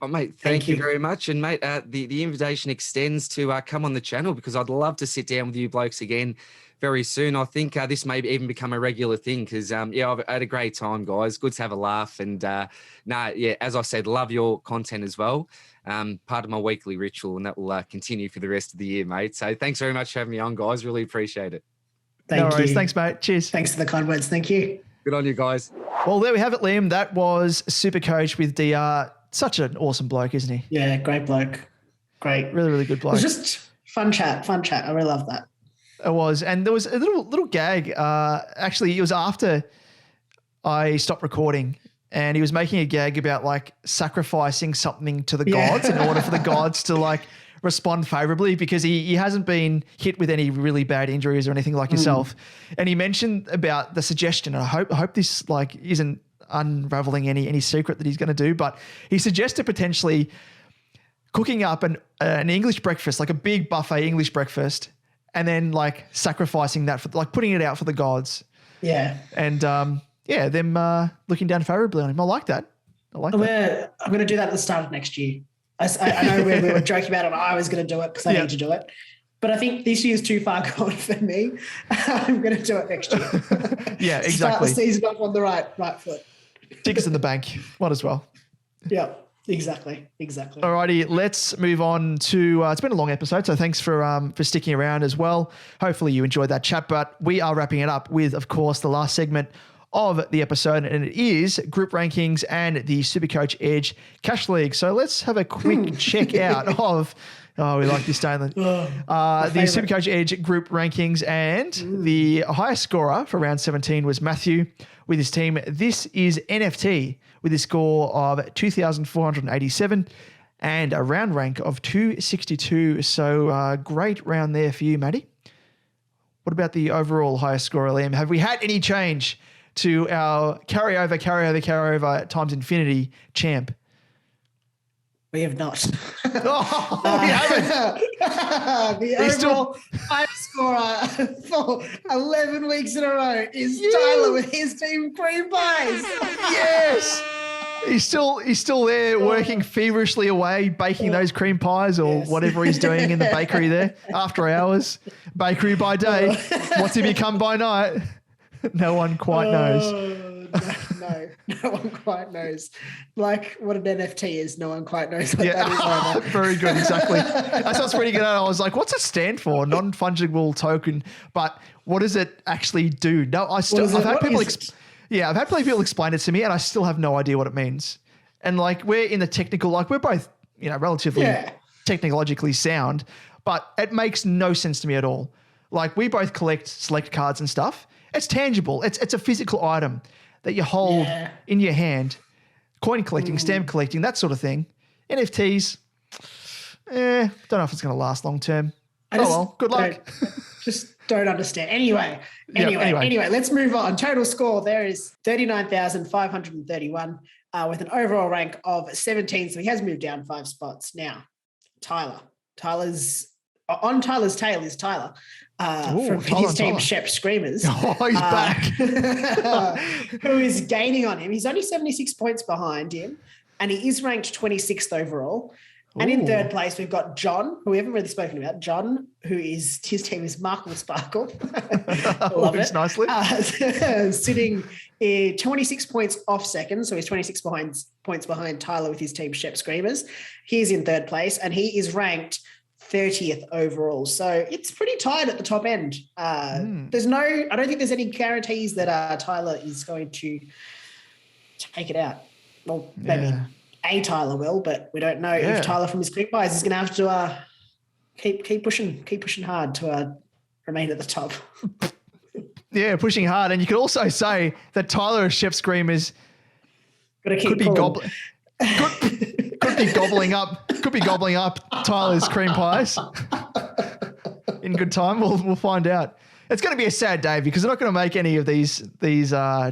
Oh, mate, thank you very much. And, mate, the invitation extends to come on the channel because I'd love to sit down with you blokes again very soon. I think this may even become a regular thing because, I've had a great time, guys. Good to have a laugh. And, as I said, love your content as well. Part of my weekly ritual, and that will continue for the rest of the year, mate. So thanks very much for having me on, guys. Really appreciate it. Thank you. Thanks, mate. Cheers. Thanks for the kind words. Thank you. Good on you, guys. Well, there we have it, Liam. That was SuperCoach with DR. Such an awesome bloke, isn't he? Yeah, great bloke. Great. Really, really good bloke. It was just fun chat. I really love that. It was. And there was a little gag. Actually, it was after I stopped recording, and he was making a gag about like sacrificing something to the gods in order for the gods to like respond favorably, because he hasn't been hit with any really bad injuries or anything like yourself. And he mentioned about the suggestion, and I hope this like isn't unraveling any secret that he's going to do, but he suggested potentially cooking up an English breakfast, like a big buffet English breakfast, and then like sacrificing that for like putting it out for the gods. Yeah. And them looking down favorably on him. I like that. I'm going to do that at the start of next year. I know we were joking about it. I was going to do it because I need to do it. But I think this year's too far gone for me. I'm going to do it next year. Yeah, exactly. Start the season off on the right foot. Tickets in the bank. Might as well. Yeah. Exactly. Alrighty, let's move on to. It's been a long episode, so thanks for sticking around as well. Hopefully you enjoyed that chat, but we are wrapping it up with, of course, the last segment of the episode, and it is group rankings and the SuperCoach Edge Cash League. So let's have a quick check out of. Oh, we like this, don't we? The SuperCoach Edge group rankings, and the highest scorer for round 17 was Matthew with his team. This is NFT with a score of 2,487 and a round rank of 262. So great round there for you, Matty. What about the overall highest scorer, Liam? Have we had any change to our carryover times infinity champ? We have not. We haven't. The overall high scorer for 11 weeks in a row is Tyler with his team Cream Pies. Yes. He's still there working feverishly away, baking those cream pies or whatever he's doing in the bakery there after hours. Bakery by day. What's he become by night? No one quite knows. No one quite knows. Like what an NFT is, no one quite knows what that is either. Very good, exactly. That sounds pretty good. I was like, what's it stand for? Non-fungible token. But what does it actually do? No, I've had people explain it to me and I still have no idea what it means. And like we're in the technical, like we're both, relatively technologically sound, but it makes no sense to me at all. Like we both collect select cards and stuff. It's tangible. It's a physical item that you hold in your hand. Coin collecting, stamp collecting, that sort of thing. NFTs, don't know if it's going to last long term. Good luck. Just don't understand. Anyway, let's move on. Total score there is 39,531 with an overall rank of 17. So he has moved down 5 spots. Now, Tyler's tail is Tyler from his team Shep Screamers. Oh, he's back. Who is gaining on him. He's only 76 points behind him and he is ranked 26th overall. And in third place, we've got John, who we haven't really spoken about. John, his team is Markle Sparkle. Love it. Nicely. Sitting 26 points off second. So he's 26 points behind Tyler with his team Shep Screamers. He's in third place and he is ranked 30th overall. So it's pretty tight at the top end. I don't think there's any guarantees that Tyler is going to take it out. Well, maybe Tyler will, but we don't know if Tyler from his Cream Pies is going to have to keep pushing hard to remain at the top. Yeah, pushing hard. And you could also say that Tyler of Shep Screamers could be gobbling up Tyler's cream pies in good time. We'll find out. It's going to be a sad day because they're not going to make any of these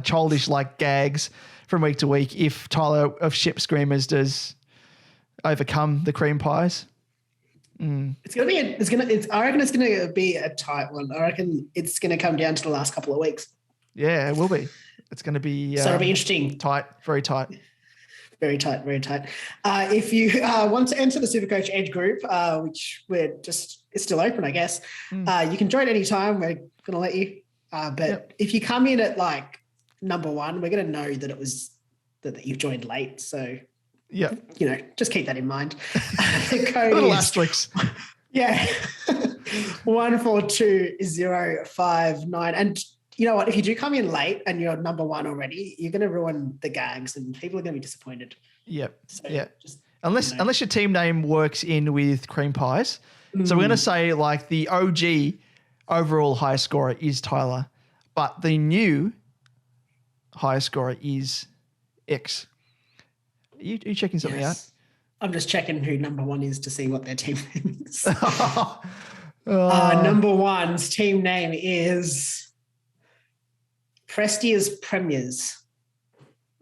childish like gags from week to week if Tyler of Shep Screamers does overcome the cream pies. I reckon it's going to be a tight one. I reckon it's going to come down to the last couple of weeks. Yeah, it will be. It's going to be so it'll be interesting. Tight, very tight. Very tight, very tight. If you want to enter the SuperCoach Edge group, which it's still open, I guess, you can join anytime. We're going to let you. But if you come in at like number 1, we're going to know that it was that you've joined late. So, just keep that in mind. The code little asterisks. Yeah. 142059. And you know what? If you do come in late and you're number 1 already, you're going to ruin the gags and people are going to be disappointed. Yep. So unless your team name works in with cream pies. So we're going to say like the OG overall highest scorer is Tyler, but the new highest scorer is X. Are you checking something out? I'm just checking who number 1 is to see what their team name is. Number 1's team name is Prestia's Premiers.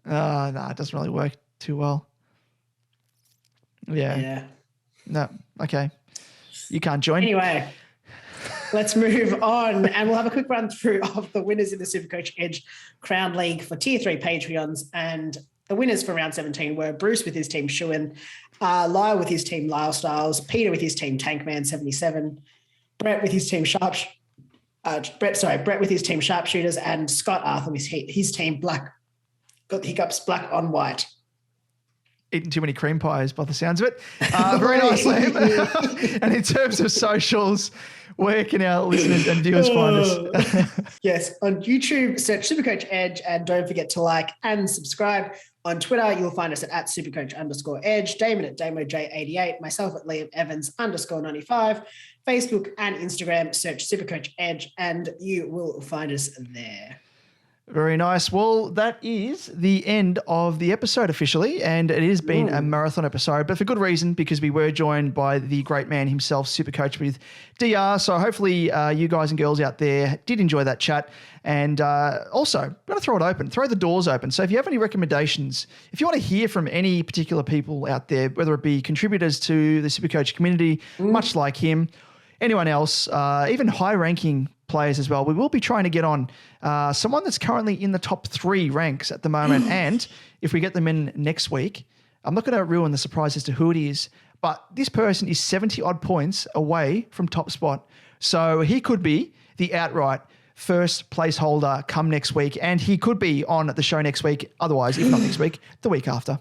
No, it doesn't really work too well. Yeah. No, okay. You can't join. Anyway, let's move on and we'll have a quick run through of the winners in the SuperCoach Edge Crown League for Tier 3 Patreons. And the winners for round 17 were Bruce with his team Shuin, Lyle with his team Lyle Styles, Peter with his team Tankman 77, Brett with his team Brett with his team Sharpshooters, and Scott Arthur with his team Black on White. eating too many cream pies by the sounds of it. Very nice, Liam. And in terms of socials, where can our listeners and viewers find us? Yes, on YouTube, search SuperCoach Edge, and don't forget to like and subscribe. On Twitter, you'll find us at @SuperCoach_Edge, Damon at DamoJ88, myself at Liam Evans_95, Facebook and Instagram, search SuperCoach Edge, and you will find us there. Very nice. Well, that is the end of the episode officially, and it has been a marathon episode, but for good reason, because we were joined by the great man himself, SuperCoach with DR. So hopefully you guys and girls out there did enjoy that chat. And also, I'm going to throw it open, throw the doors open. So if you have any recommendations, if you want to hear from any particular people out there, whether it be contributors to the SuperCoach community, much like him, anyone else, even high-ranking players as well, we will be trying to get on someone that's currently in the top 3 ranks at the moment. And if we get them in next week, I'm not going to ruin the surprise as to who it is, but this person is 70-odd points away from top spot. So he could be the outright first placeholder come next week, and he could be on the show next week. Otherwise, if not next week, the week after.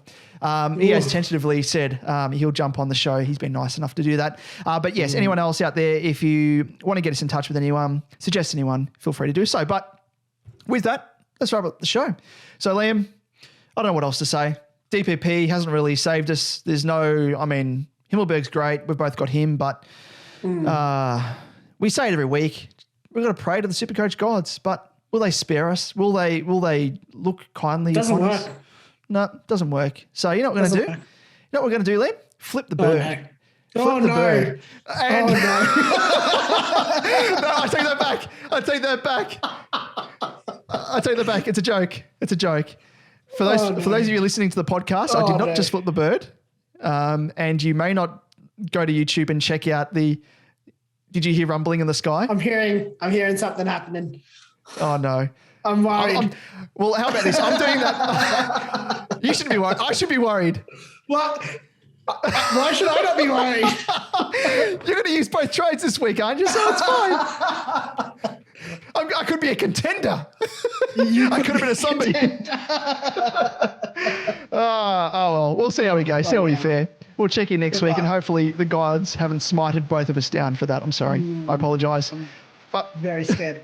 He has tentatively said he'll jump on the show. He's been nice enough to do that. But yes, anyone else out there, if you want to get us in touch with anyone, suggest anyone, feel free to do so. But with that, let's wrap up the show. So Liam, I don't know what else to say. DPP hasn't really saved us. There's no, I mean, Himmelberg's great. We've both got him, but we say it every week. We've got to pray to the SuperCoach gods, but will they spare us? Will they look kindly upon us? No, it doesn't work. So you know what we're going to do? You know what we're going to do, Liam? Flip the bird. Flip the bird. And no, I take that back. I take that back. It's a joke. It's a joke. For those of you listening to the podcast, I did not just flip the bird. And you may not go to YouTube and check out the. Did you hear rumbling in the sky? I'm hearing something happening. Oh no. I'm worried. Well, how about this? I'm doing that. You shouldn't be worried. I should be worried. What? Why should I not be worried? You're going to use both trades this week, aren't you? So it's fine. I could be a contender. I could have been a zombie. Oh, well, we'll see how we go. See how we fare. We'll check in next week, and hopefully the gods haven't smited both of us down for that. I'm sorry. I apologise. But very scared.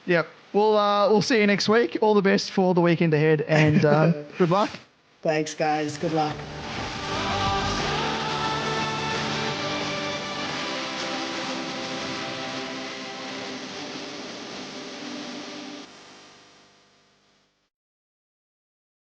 Yep. We'll see you next week. All the best for the weekend ahead, and good luck. Thanks, guys. Good luck.